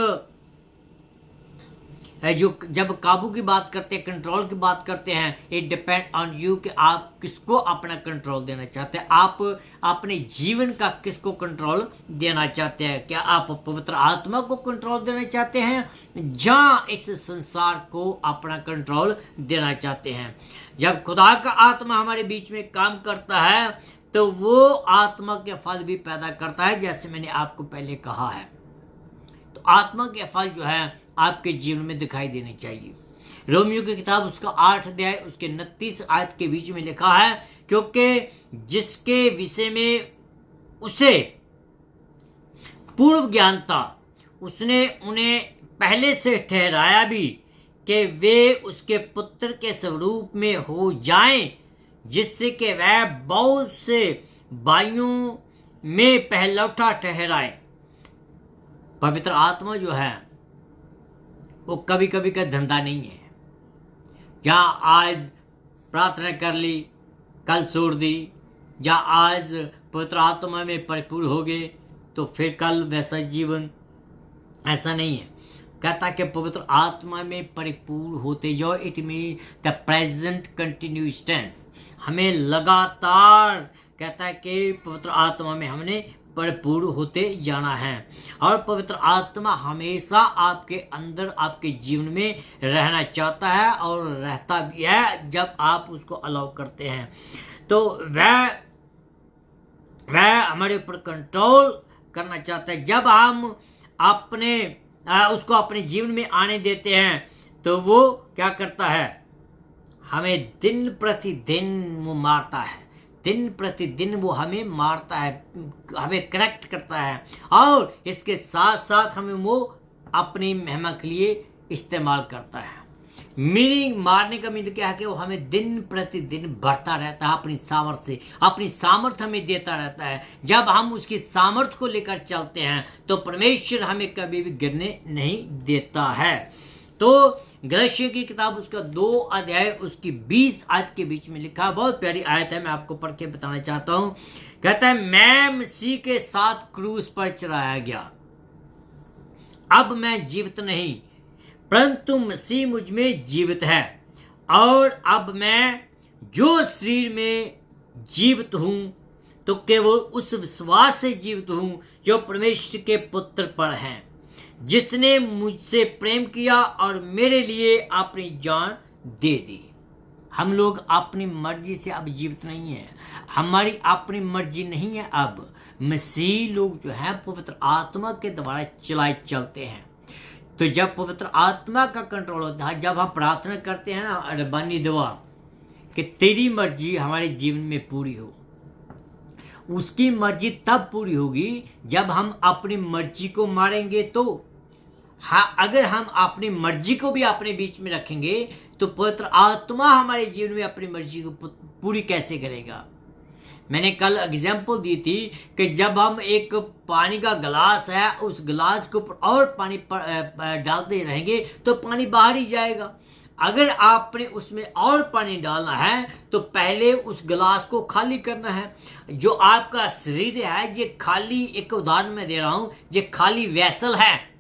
जो जब काबू की बात करते हैं, कंट्रोल की बात करते हैं, इट डिपेंड ऑन यू कि आप किसको अपना कंट्रोल देना चाहते हैं, आप अपने जीवन का किसको कंट्रोल देना चाहते हैं। क्या आप पवित्र आत्मा को कंट्रोल देना चाहते हैं, जहाँ इस संसार को अपना कंट्रोल देना चाहते हैं। जब खुदा का आत्मा हमारे बीच में काम करता है तो वो आत्मा के फल भी पैदा करता है, जैसे मैंने आपको पहले कहा है। तो आत्मा के फल जो है आपके जीवन में दिखाई देने चाहिए। रोमियो की किताब उसका 8 अध्याय उसके 29 आयत के बीच में लिखा है, क्योंकि जिसके विषय में उसे पूर्व ज्ञान था, उसने उन्हें पहले से ठहराया भी कि वे उसके पुत्र के स्वरूप में हो जाएं, जिससे कि वह बहुत से भाइयों में पहलौठा ठहराए। पवित्र आत्मा जो है वो कभी कभी का धंधा नहीं है, जहाँ आज प्रार्थना कर ली कल छोड़ दी, या आज पवित्र आत्मा में परिपूर्ण हो गए तो फिर कल वैसा जीवन, ऐसा नहीं है। कहता कि पवित्र आत्मा में परिपूर्ण होते जाओ, it mean the present continuous tense. हमें लगातार कहता है कि पवित्र आत्मा में हमने परिपूर्ण होते जाना है, और पवित्र आत्मा हमेशा आपके अंदर आपके जीवन में रहना चाहता है और रहता भी है जब आप उसको अलाउ करते हैं। तो वह हमारे ऊपर कंट्रोल करना चाहता है। जब हम उसको अपने जीवन में आने देते हैं तो वो क्या करता है, हमें दिन प्रतिदिन वो मारता है, दिन प्रतिदिन वो हमें मारता है, हमें करेक्ट करता है, और इसके साथ साथ हमें वो अपनी महिमा के लिए इस्तेमाल करता है। मीनिंग, मारने का मीनिंग क्या है कि वो हमें दिन प्रतिदिन बढ़ता रहता है अपनी सामर्थ्य से, अपनी सामर्थ्य हमें देता रहता है। जब हम उसकी सामर्थ्य को लेकर चलते हैं तो परमेश्वर हमें कभी भी गिरने नहीं देता है। तो गलातियों की किताब उसका 2 अध्याय उसकी 20 आयत के बीच में लिखा, बहुत प्यारी आयत है, मैं आपको पढ़ के बताना चाहता हूँ। कहता है, मैं मसीह के साथ क्रूस पर चढ़ाया गया, अब मैं जीवित नहीं परंतु मसीह मुझ में जीवित है, और अब मैं जो शरीर में जीवित हूँ तो केवल उस विश्वास से जीवित हूँ जो परमेश्वर के पुत्र पर है, जिसने मुझसे प्रेम किया और मेरे लिए अपनी जान दे दी। हम लोग अपनी मर्जी से अब जीवित नहीं है, हमारी अपनी मर्जी नहीं है। अब मसीह लोग जो है पवित्र आत्मा के द्वारा चलाए चलते हैं। तो जब पवित्र आत्मा का कंट्रोल होता है, जब हम प्रार्थना करते हैं ना अरबानी दुआ कि तेरी मर्जी हमारे जीवन में पूरी हो, उसकी मर्जी तब पूरी होगी जब हम अपनी मर्जी को मारेंगे। तो हाँ, अगर हम अपनी मर्जी को भी अपने बीच में रखेंगे तो पवित्र आत्मा हमारे जीवन में अपनी मर्जी को पूरी कैसे करेगा। मैंने कल एग्जाम्पल दी थी कि जब हम एक पानी का गिलास है, उस गिलास के ऊपर और पानी डालते रहेंगे तो पानी बाहर ही जाएगा। अगर आपने उसमें और पानी डालना है तो पहले उस गिलास को खाली करना है। जो आपका शरीर है ये खाली, एक उदाहरण मैं दे रहा हूँ, ये खाली वैसल है।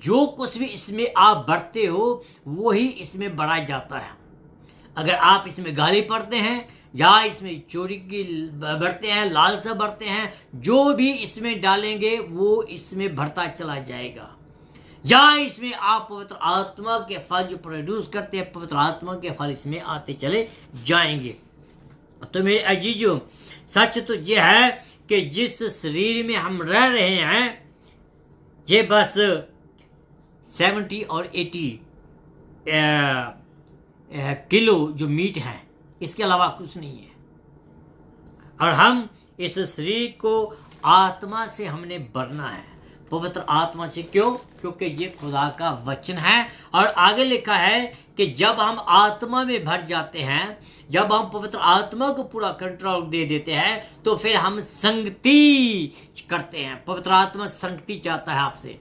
जो कुछ भी इसमें आप भरते हो वो ही इसमें भरा जाता है। अगर आप इसमें गाली पढ़ते हैं या इसमें चोरी की भरते हैं, लालसा भरते हैं, जो भी इसमें डालेंगे वो इसमें भरता चला जाएगा। या इसमें आप पवित्र आत्मा के फल जो प्रोड्यूस करते हैं, पवित्र आत्मा के फल इसमें आते चले जाएंगे। तो मेरे अजीजों, सच तो ये है कि जिस शरीर में हम रह रहे हैं ये बस 70 और 80 किलो जो मीट है, इसके अलावा कुछ नहीं है। और हम इस शरीर को आत्मा से हमने भरना है, पवित्र आत्मा से। क्यों? क्योंकि ये खुदा का वचन है। और आगे लिखा है कि जब हम आत्मा में भर जाते हैं, जब हम पवित्र आत्मा को पूरा कंट्रोल दे देते हैं तो फिर हम संगति करते हैं। पवित्र आत्मा संगति चाहता है आपसे।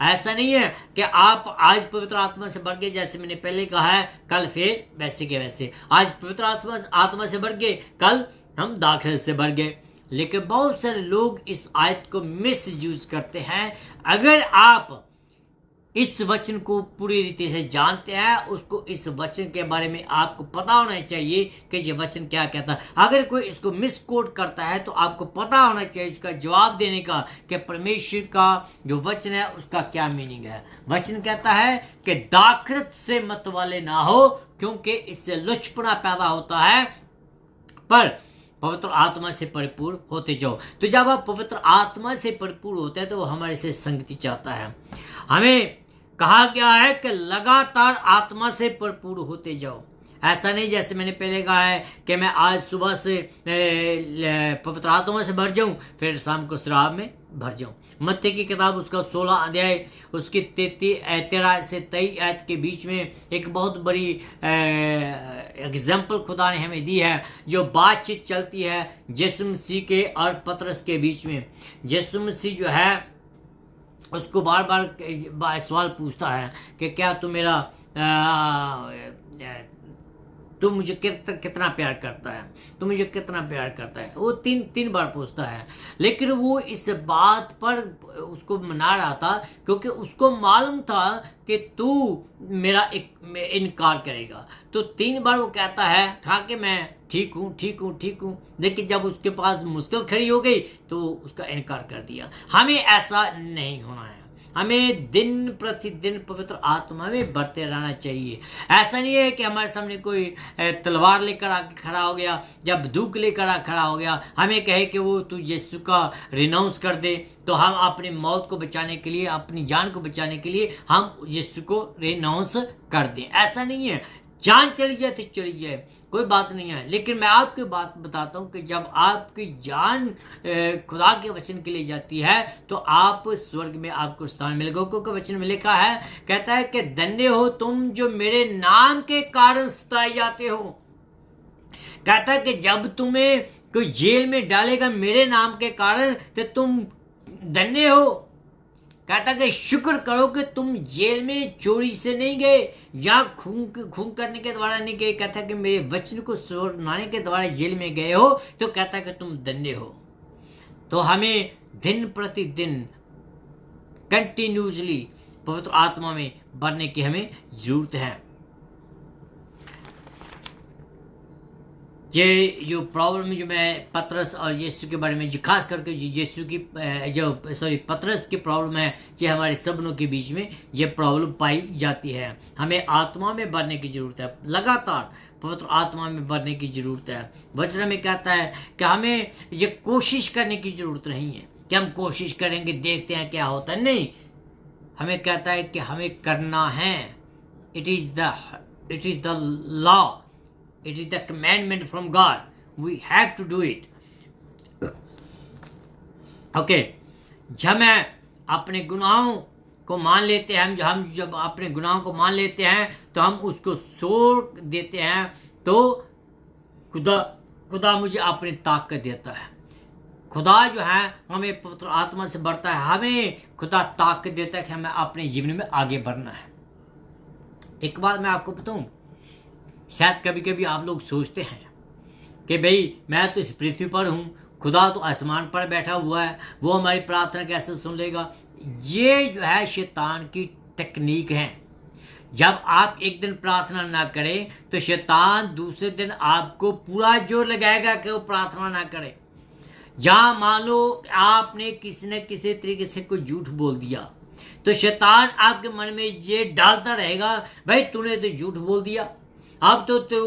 ऐसा नहीं है कि आप आज पवित्र आत्मा से भर गए, जैसे मैंने पहले कहा है, कल फिर वैसे के वैसे। आज पवित्र आत्मा से भर गए, कल हम दाखिल से भर गए। लेकिन बहुत सारे लोग इस आयत को मिस यूज करते हैं। अगर आप इस वचन को पूरी रीति से जानते हैं, उसको इस वचन के बारे में आपको पता होना चाहिए कि ये वचन क्या कहता है। अगर कोई इसको मिस कोट करता है तो आपको पता होना चाहिए इसका जवाब देने का कि परमेश्वर का जो वचन है उसका क्या मीनिंग है। वचन कहता है कि दाखरत से मत वाले ना हो, क्योंकि इससे लुचपना पैदा होता है, पर पवित्र आत्मा से परिपूर्ण होते जाओ। तो जब आप पवित्र आत्मा से परिपूर्ण होते हैं तो वो हमारे से संगति चाहता है। हमें कहा गया है कि लगातार आत्मा से परिपूर्ण होते जाओ। ऐसा नहीं जैसे मैंने पहले कहा है कि मैं आज सुबह से पवित्र आत्मा से भर जाऊं, फिर शाम को शराब में भर जाऊं। मत्ती की किताब उसका 16 अध्याय उसकी 13 से 23 आयत के बीच में एक बहुत बड़ी एग्जाम्पल खुदा ने हमें दी है, जो बातचीत चलती है यीशु मसीह के और पतरस के बीच में। यीशु मसीह जो है उसको बार बार सवाल पूछता है कि क्या तू मुझे कितना प्यार करता है, तू मुझे कितना प्यार करता है। वो तीन बार पूछता है, लेकिन वो इस बात पर उसको मना रहा था क्योंकि उसको मालूम था कि तू मेरा इनकार करेगा। तो 3 बार वो कहता है खा के मैं ठीक हूँ। लेकिन जब उसके पास मुश्किल खड़ी हो गई तो उसका इनकार कर दिया। हमें ऐसा नहीं होना है। हमें दिन प्रतिदिन पवित्र आत्मा में बढ़ते रहना चाहिए। ऐसा नहीं है कि हमारे सामने कोई तलवार लेकर आके खड़ा हो गया या बंदूक लेकर खड़ा हो गया, हमें कहे कि वो तू यीशु का रिनाउंस कर दे, तो हम अपनी मौत को बचाने के लिए, अपनी जान को बचाने के लिए हम यीशु को रिनाउंस कर दें। ऐसा नहीं है। जान चली जाए तो चली जाए, कोई बात नहीं है। लेकिन मैं आपको बात बताता हूँ कि जब आपकी जान खुदा के वचन के लिए जाती है तो आप स्वर्ग में आपको स्थान मिलेगा। क्योंकि वचन में लिखा है, कहता है कि धन्य हो तुम जो मेरे नाम के कारण सताए जाते हो। कहता है कि जब तुम्हें कोई जेल में डालेगा मेरे नाम के कारण तो तुम धन्य हो। कहता कि शुक्र करो कि तुम जेल में चोरी से नहीं गए या खून करने के द्वारा नहीं गए। कहता कि मेरे वचन को सुनाने के द्वारा जेल में गए हो, तो कहता कि तुम धन्य हो। तो हमें दिन प्रतिदिन कंटिन्यूसली पवित्र आत्मा में बढ़ने की हमें जरूरत है। ये जो प्रॉब्लम जो मैं पतरस और यीशु के बारे में, जो खास करके यीशु की पतरस की प्रॉब्लम है, ये हमारे सबनों के बीच में ये प्रॉब्लम पाई जाती है। हमें आत्मा में बढ़ने की जरूरत है। लगातार पवित्र आत्मा में बढ़ने की ज़रूरत है। वचन में कहता है कि हमें ये कोशिश करने की ज़रूरत नहीं है कि हम कोशिश करेंगे देखते हैं क्या होता है, नहीं, हमें कहता है कि हमें करना है। It is the law, it is the commandment from God, we have to do it. Okay, जब मैं अपने गुनाहों को मान लेते हैं, हम जब अपने गुनाहों को मान लेते हैं तो हम उसको छोड़ देते हैं, तो खुदा मुझे अपनी ताकत देता है। खुदा जो है हमें पवित्र आत्मा से बढ़ता है, हमें खुदा ताकत देता है कि हमें अपने जीवन में आगे बढ़ना है। एक बात मैं आपको बताऊं, शायद कभी कभी आप लोग सोचते हैं कि भाई मैं तो इस पृथ्वी पर हूँ, खुदा तो आसमान पर बैठा हुआ है, वो हमारी प्रार्थना कैसे सुन लेगा। ये जो है शैतान की टेक्निक है। जब आप एक दिन प्रार्थना ना करें तो शैतान दूसरे दिन आपको पूरा जोर लगाएगा कि वो प्रार्थना ना करे। जहाँ मान लो आपने किसी न किसी तरीके से कोई झूठ बोल दिया तो शैतान आपके मन में ये डालता रहेगा, भाई तूने तो झूठ बोल दिया, अब तो तू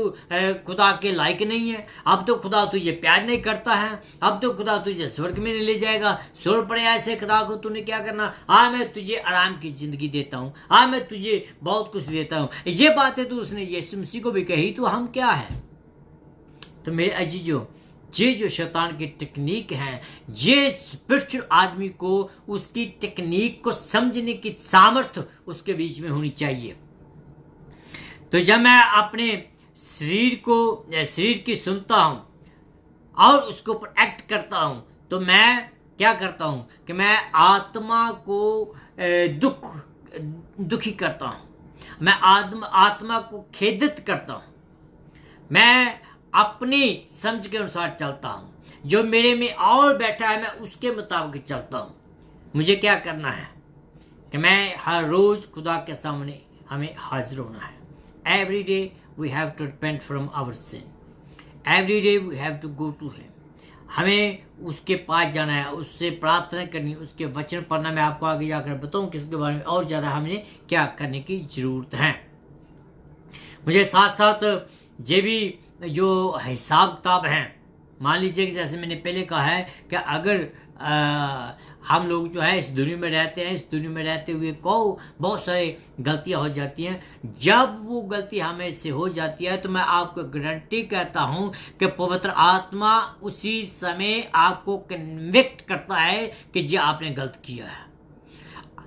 खुदा के लायक नहीं है, अब तो खुदा तुझे प्यार नहीं करता है, अब तो खुदा तुझे स्वर्ग में नहीं ले जाएगा, छोड़ पड़े ऐसे खुदा को, तूने क्या करना, मैं तुझे आराम की जिंदगी देता हूँ, मैं तुझे बहुत कुछ देता हूँ। ये बातें तो उसने यीशु मसीह को भी कही, तो हम क्या है। तो मेरे अजीजों, ये जो शैतान की टेक्निक है, ये स्पिरिचुअल आदमी को उसकी टेक्निक को समझने की सामर्थ्य उसके बीच में होनी चाहिए। तो जब मैं अपने शरीर की सुनता हूँ और उसको ऊपर एक्ट करता हूँ, तो मैं क्या करता हूँ कि मैं आत्मा को दुखी करता हूँ, मैं आत्मा को खेदित करता हूँ, मैं अपनी समझ के अनुसार चलता हूँ, जो मेरे में और बैठा है मैं उसके मुताबिक चलता हूँ। मुझे क्या करना है कि मैं हर रोज़ खुदा के सामने हमें हाजिर होना है। Every day we have to repent from our sin. Every day we have to go to him. हमें उसके पास जाना है, उससे प्रार्थना करनी, उसके वचन पढ़ना। मैं आपको आगे जाकर बताऊं कि इसके बारे में और ज़्यादा हमें क्या करने की ज़रूरत है। मुझे साथ साथ ये भी जो हिसाब किताब हैं, मान लीजिए कि जैसे मैंने पहले कहा है कि अगर हम लोग जो है इस दुनिया में रहते हैं, इस दुनिया में रहते हुए को बहुत सारी गलतियां हो जाती हैं। जब वो गलती हमें से हो जाती है तो मैं आपको गारंटी कहता हूं कि पवित्र आत्मा उसी समय आपको कन्विक्ट करता है कि ये आपने गलत किया है।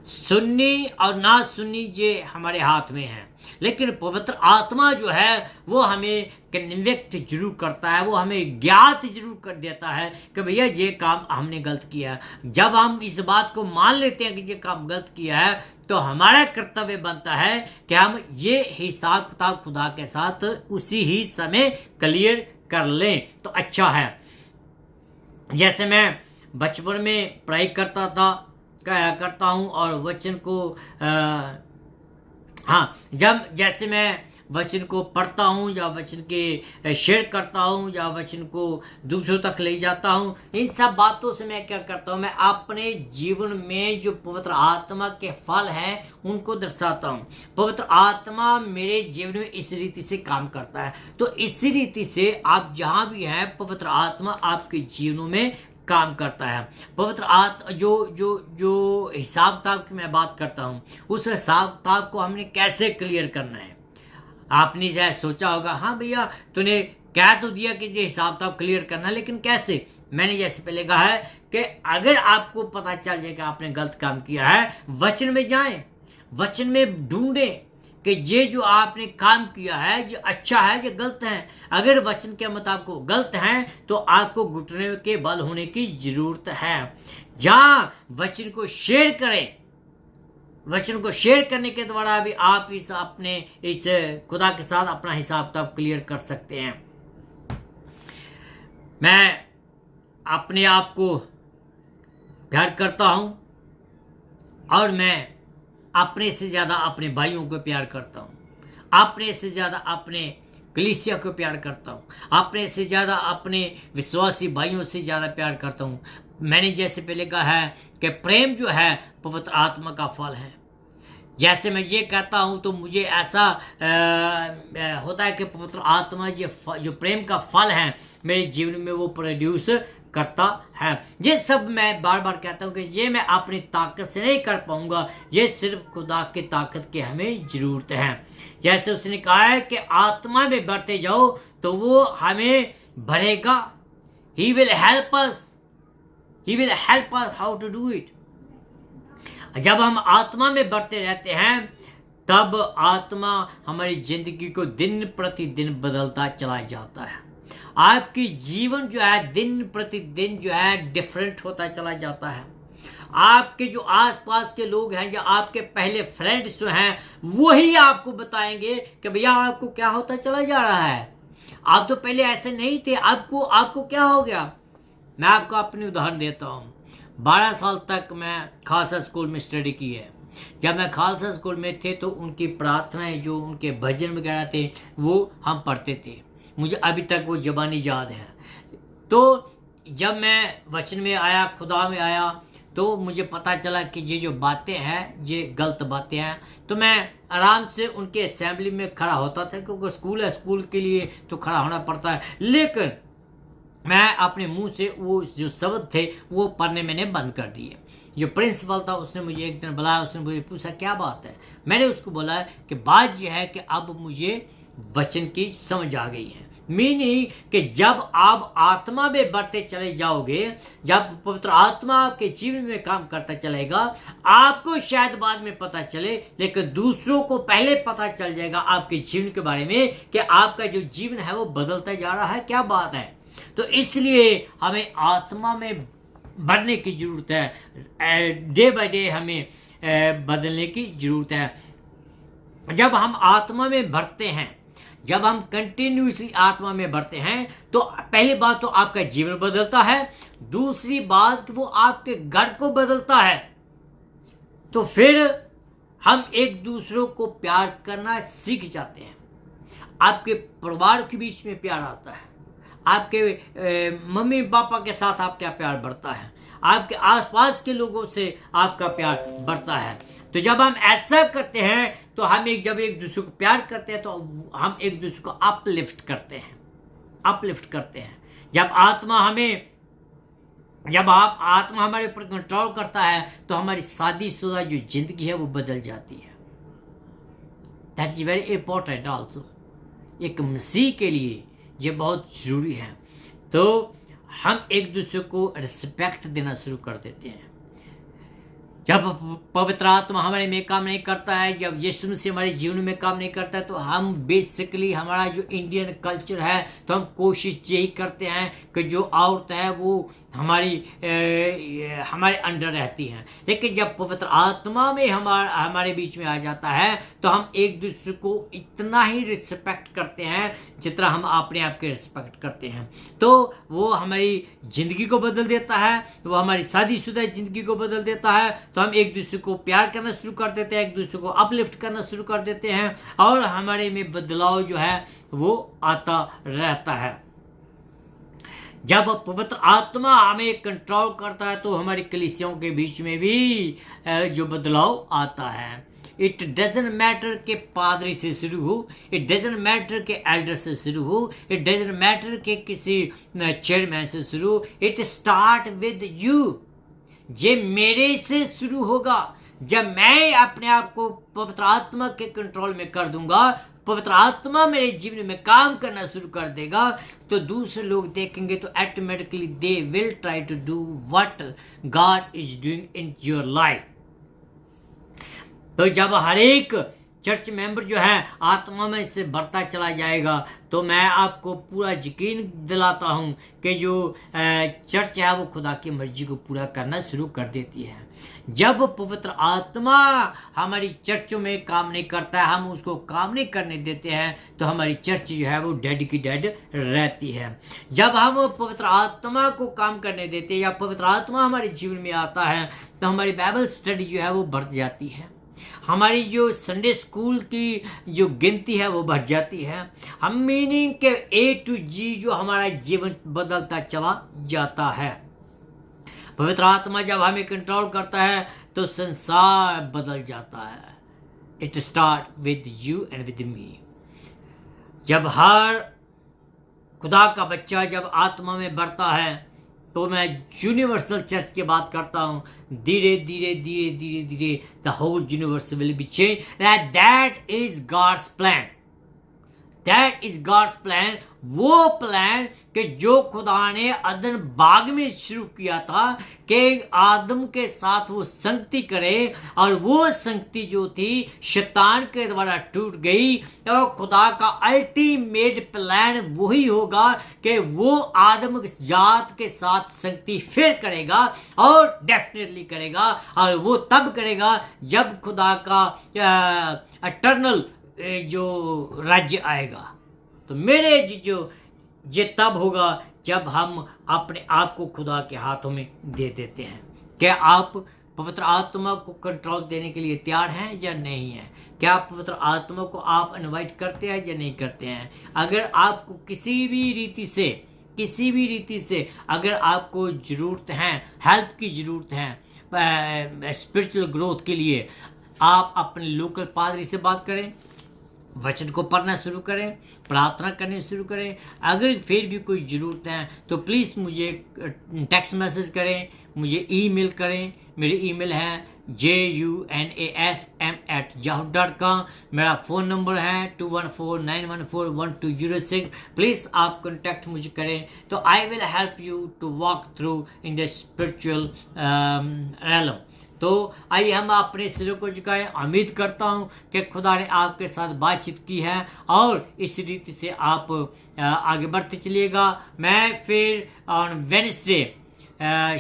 सुननी और ना सुननी ये हमारे हाथ में है, लेकिन पवित्र आत्मा जो है वो हमें कन्विक्ट जरूर करता है, वो हमें ज्ञात जरूर कर देता है कि भैया ये काम हमने गलत किया है। जब हम इस बात को मान लेते हैं कि ये काम गलत किया है तो हमारा कर्तव्य बनता है कि हम ये हिसाब किताब खुदा के साथ उसी ही समय क्लियर कर लें तो अच्छा है। जैसे मैं बचपन में पढ़ाई करता हूँ और वचन को जब जैसे मैं वचन को पढ़ता हूँ या वचन के शेयर करता हूँ या वचन को दूसरों तक ले जाता हूँ, इन सब बातों से मैं क्या करता हूँ, मैं अपने जीवन में जो पवित्र आत्मा के फल हैं उनको दर्शाता हूँ। पवित्र आत्मा मेरे जीवन में इस रीति से काम करता है। तो इसी रीति से आप जहाँ भी हैं पवित्र आत्मा आपके जीवनों में काम करता है। पवित्र आत्मा जो हिसाब किताब की मैं बात करता हूँ, उस हिसाब किताब को हमने कैसे क्लियर करना है। आपने शायद सोचा होगा, हाँ भैया तूने कह तो दिया कि ये हिसाब किताब क्लियर करना, लेकिन कैसे। मैंने जैसे पहले कहा है कि अगर आपको पता चल जाए कि आपने गलत काम किया है, वचन में जाएं, वचन में ढूंढें कि ये जो आपने काम किया है ये अच्छा है, ये गलत है। अगर वचन के मुताबिक गलत हैं तो आपको घुटने के बल होने की जरूरत है। जहाँ वचन को शेयर करें, वचन को शेयर करने के द्वारा भी आप इस खुदा के साथ अपना हिसाब किताब क्लियर कर सकते हैं। मैं अपने आप को प्यार करता हूँ और मैं अपने से ज़्यादा अपने भाइयों को प्यार करता हूँ, अपने से ज़्यादा अपने कलीसिया को प्यार करता हूँ, अपने से ज़्यादा अपने विश्वासी भाइयों से ज़्यादा प्यार करता हूँ। मैंने जैसे पहले कहा है कि प्रेम जो है पवित्र आत्मा का फल है। जैसे मैं ये कहता हूँ तो मुझे ऐसा होता है कि पवित्र आत्मा जो प्रेम का फल है मेरे जीवन में वो प्रोड्यूस करता है। ये सब मैं बार बार कहता हूँ कि ये मैं अपनी ताकत से नहीं कर पाऊंगा, ये सिर्फ खुदा की ताकत की हमें ज़रूरत है। जैसे उसने कहा है कि आत्मा में बढ़ते जाओ तो वो हमें बढ़ेगा। He will help us how to do it. जब हम आत्मा में बढ़ते रहते हैं तब आत्मा हमारी जिंदगी को दिन प्रतिदिन बदलता चला जाता है। आपकी जीवन जो है दिन प्रतिदिन जो है डिफरेंट होता चला जाता है। आपके जो आसपास के लोग हैं, जो आपके पहले फ्रेंड्स जो हैं, वही आपको बताएंगे कि भैया आपको क्या होता चला जा रहा है, आप तो पहले ऐसे नहीं थे, आपको क्या हो गया। मैं आपको अपनी उदाहरण देता हूँ। 12 साल तक मैं खालसा स्कूल में स्टडी की है। जब मैं खालसा स्कूल में थे तो उनकी प्रार्थनाएं, जो उनके भजन वगैरह थे, वो हम पढ़ते थे। मुझे अभी तक वो ज़बानी याद है। तो जब मैं वचन में आया, खुदा में आया, तो मुझे पता चला कि ये जो बातें हैं ये गलत बातें हैं। तो मैं आराम से उनके असेंबली में खड़ा होता था, क्योंकि स्कूल है, स्कूल के लिए तो खड़ा होना पड़ता है। लेकिन मैं अपने मुंह से वो जो शब्द थे वो पढ़ने मैंने बंद कर दिए। जो प्रिंसिपल था उसने मुझे एक दिन बुलाया, उसने मुझे पूछा क्या बात है। मैंने उसको बोला कि बात यह है कि अब मुझे वचन की समझ आ गई है। मीनिंग कि जब आप आत्मा में बढ़ते चले जाओगे, जब पवित्र आत्मा आपके जीवन में काम करता चलेगा, आपको शायद बाद में पता चले, लेकिन दूसरों को पहले पता चल जाएगा आपके जीवन के बारे में कि आपका जो जीवन है वो बदलता जा रहा है। क्या बात है। तो इसलिए हमें आत्मा में बढ़ने की जरूरत है। डे बाय डे हमें बदलने की जरूरत है। जब हम आत्मा में बढ़ते हैं, जब हम कंटिन्यूसली आत्मा में बढ़ते हैं, तो पहली बात तो आपका जीवन बदलता है, दूसरी बात कि वो आपके घर को बदलता है। तो फिर हम एक दूसरों को प्यार करना सीख जाते हैं। आपके परिवार के बीच में प्यार आता है, आपके मम्मी पापा के साथ आपका प्यार बढ़ता है, आपके आसपास के लोगों से आपका प्यार बढ़ता है। तो जब हम ऐसा करते हैं तो हम जब एक दूसरे को प्यार करते हैं तो हम एक दूसरे को अपलिफ्ट करते हैं। जब आत्मा हमारे ऊपर कंट्रोल करता है तो हमारी शादीशुदा जो जिंदगी है वो बदल जाती है। That is very important also. एक मसीह के लिए ये बहुत ज़रूरी है। तो हम एक दूसरे को रिस्पेक्ट देना शुरू कर देते हैं। जब पवित्र आत्मा हमारे में काम नहीं करता है, जब यीशु मसीह हमारे जीवन में काम नहीं करता है, तो हम बेसिकली हमारा जो इंडियन कल्चर है, तो हम कोशिश यही करते हैं कि जो औरत है वो हमारे अंडर रहती हैं। लेकिन जब पवित्र आत्मा में हमारे बीच में आ जाता है तो हम एक दूसरे को इतना ही रिस्पेक्ट करते हैं जितना हम अपने आप के रिस्पेक्ट करते हैं। तो वो हमारी ज़िंदगी को बदल देता है, वो हमारी शादीशुदा ज़िंदगी को बदल देता है। तो हम एक दूसरे को प्यार करना शुरू कर देते हैं, एक दूसरे को अपलिफ्ट करना शुरू कर देते हैं, और हमारे में बदलाव जो है वो आता रहता है। जब पवित्र आत्मा हमें कंट्रोल करता है तो हमारी कलीसियाओं के बीच में भी जो बदलाव आता है। इट डजंट मैटर के पादरी से शुरू हो, इट डजंट मैटर के एल्डर से शुरू हो, इट डजंट मैटर के किसी चेयरमैन से शुरू हो, इट स्टार्ट विद यू। ये मेरे से शुरू होगा। जब मैं अपने आप को पवित्र आत्मा के कंट्रोल में कर दूंगा, पवित्र आत्मा मेरे जीवन में काम करना शुरू कर देगा, तो दूसरे लोग देखेंगे तो automatically they will try to do what God is doing in your life. तो जब हर एक चर्च मेंबर जो है आत्मा में इससे बढ़ता चला जाएगा, तो मैं आपको पूरा यकीन दिलाता हूँ कि जो चर्च है वो खुदा की मर्जी को पूरा करना शुरू कर देती है। जब पवित्र आत्मा हमारी चर्चों में काम नहीं करता है, हम उसको काम नहीं करने देते हैं, तो हमारी चर्च जो है वो डेड की डेड रहती है। जब हम पवित्र आत्मा को काम करने देते हैं या पवित्र आत्मा हमारे जीवन में आता है, तो हमारी बाइबल स्टडी जो है वो बढ़ जाती है, हमारी जो संडे स्कूल की जो गिनती है वो बढ़ जाती है। हम मीनिंग के A to G जो हमारा जीवन बदलता चला जाता है। पवित्र आत्मा जब हमें कंट्रोल करता है तो संसार बदल जाता है। It start with you and with me. जब हर खुदा का बच्चा जब आत्मा में बढ़ता है तो मैं यूनिवर्सल चर्च की बात करता हूँ, धीरे धीरे धीरे धीरे धीरे the whole universe will be change. That is God's plan, that is God's plan. वो प्लान कि जो खुदा ने अदन बाग में शुरू किया था कि आदम के साथ वो संगति करे, और वो संगति जो थी शैतान के द्वारा टूट गई। और खुदा का अल्टीमेट प्लान वही होगा कि वो आदम जात के साथ संगति फिर करेगा, और डेफिनेटली करेगा। और वो तब करेगा जब खुदा का एटर्नल जो राज्य आएगा। तो मेरे जो ये तब होगा जब हम अपने आप को खुदा के हाथों में दे देते हैं। क्या आप पवित्र आत्मा को कंट्रोल देने के लिए तैयार हैं या नहीं हैं? क्या पवित्र आत्मा को आप इनवाइट करते हैं या नहीं करते हैं? अगर आपको किसी भी रीति से अगर आपको ज़रूरत है, हेल्प की ज़रूरत है स्पिरिचुअल ग्रोथ के लिए, आप अपने लोकल पादरी से बात करें, वचन को पढ़ना शुरू करें, प्रार्थना करने शुरू करें। अगर फिर भी कोई ज़रूरत है तो प्लीज़ मुझे टेक्स्ट मैसेज करें, मुझे ईमेल करें। मेरी ईमेल है junasm@yahoo.com। मेरा फ़ोन नंबर है 2149141206। प्लीज़ आप कॉन्टैक्ट मुझे करें तो I will help you to walk through in the spiritual realm। तो आइए हम अपने सिरों को झुकाएं। उम्मीद करता हूं कि खुदा ने आपके साथ बातचीत की है और इस रीति से आप आगे बढ़ते चलिएगा। मैं फिर ऑन वेडनेसडे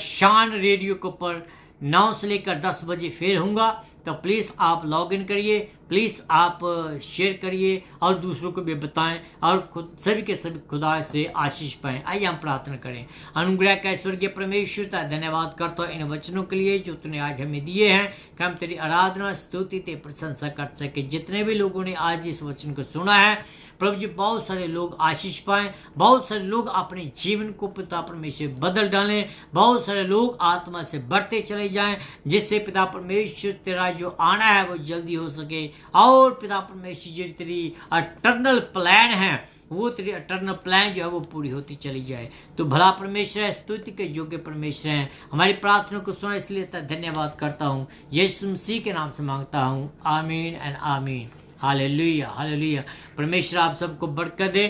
शान रेडियो के ऊपर 9 से लेकर 10 बजे फिर होऊंगा। तो प्लीज़ आप लॉग इन करिए, प्लीज़ आप शेयर करिए और दूसरों को भी बताएं, और खुद सभी के सभी खुदा से आशीष पाएं। आइए हम प्रार्थना करें। अनुग्रह का स्वर्गीय परमेश्वर का धन्यवाद करता हूँ इन वचनों के लिए जो तूने आज हमें दिए हैं कि हम तेरी आराधना स्तुति ते प्रशंसा कर सके। जितने भी लोगों ने आज इस वचन को सुना है प्रभु जी, बहुत सारे लोग आशीष पाएं, बहुत सारे लोग अपने जीवन को पिता परमेश्वर बदल डालें, बहुत सारे लोग आत्मा से बढ़ते चले जाएं, जिससे पिता परमेश्वर तेरा जो आना है वो जल्दी हो सके। और पिता परमेश्वर जी तेरी अटर्नल प्लान है, वो तेरी अटर्नल प्लान जो है वो पूरी होती चली जाए। तो भला परमेश्वर है, स्तुति के योग्य परमेश्वर हैं। हमारी प्रार्थना को सुना इसलिए धन्यवाद करता हूँ। यीशु मसीह के नाम से मांगता हूँ, आमीन एंड आमीन। Hallelujah hallelujah. परमेश्वर आप सबको बरकत दे।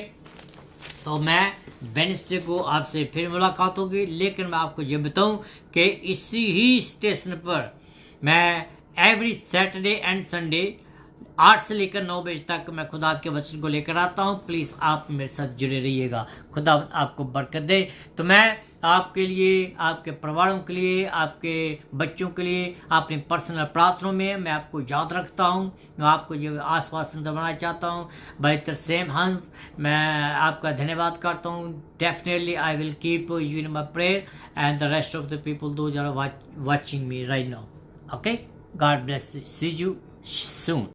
तो मैं वेडनेसडे को आपसे फिर मुलाकात होगी, लेकिन मैं आपको ये बताऊं कि इसी ही स्टेशन पर मैं एवरी सैटरडे एंड संडे 8 से लेकर 9 बजे तक मैं खुदा के वचन को लेकर आता हूँ। प्लीज़ आप मेरे साथ जुड़े रहिएगा। खुदा आपको बरकत दे। तो मैं आपके लिए, आपके परिवारों के लिए, आपके बच्चों के लिए अपनी पर्सनल प्रार्थनाओं में मैं आपको याद रखता हूँ। मैं आपको जो आश्वासन देना चाहता हूँ बाय द सेम हंस, मैं आपका धन्यवाद करता हूँ। Definitely I will keep you in my prayer and the rest of the people those are watching me right now. Okay, God bless you, see you soon.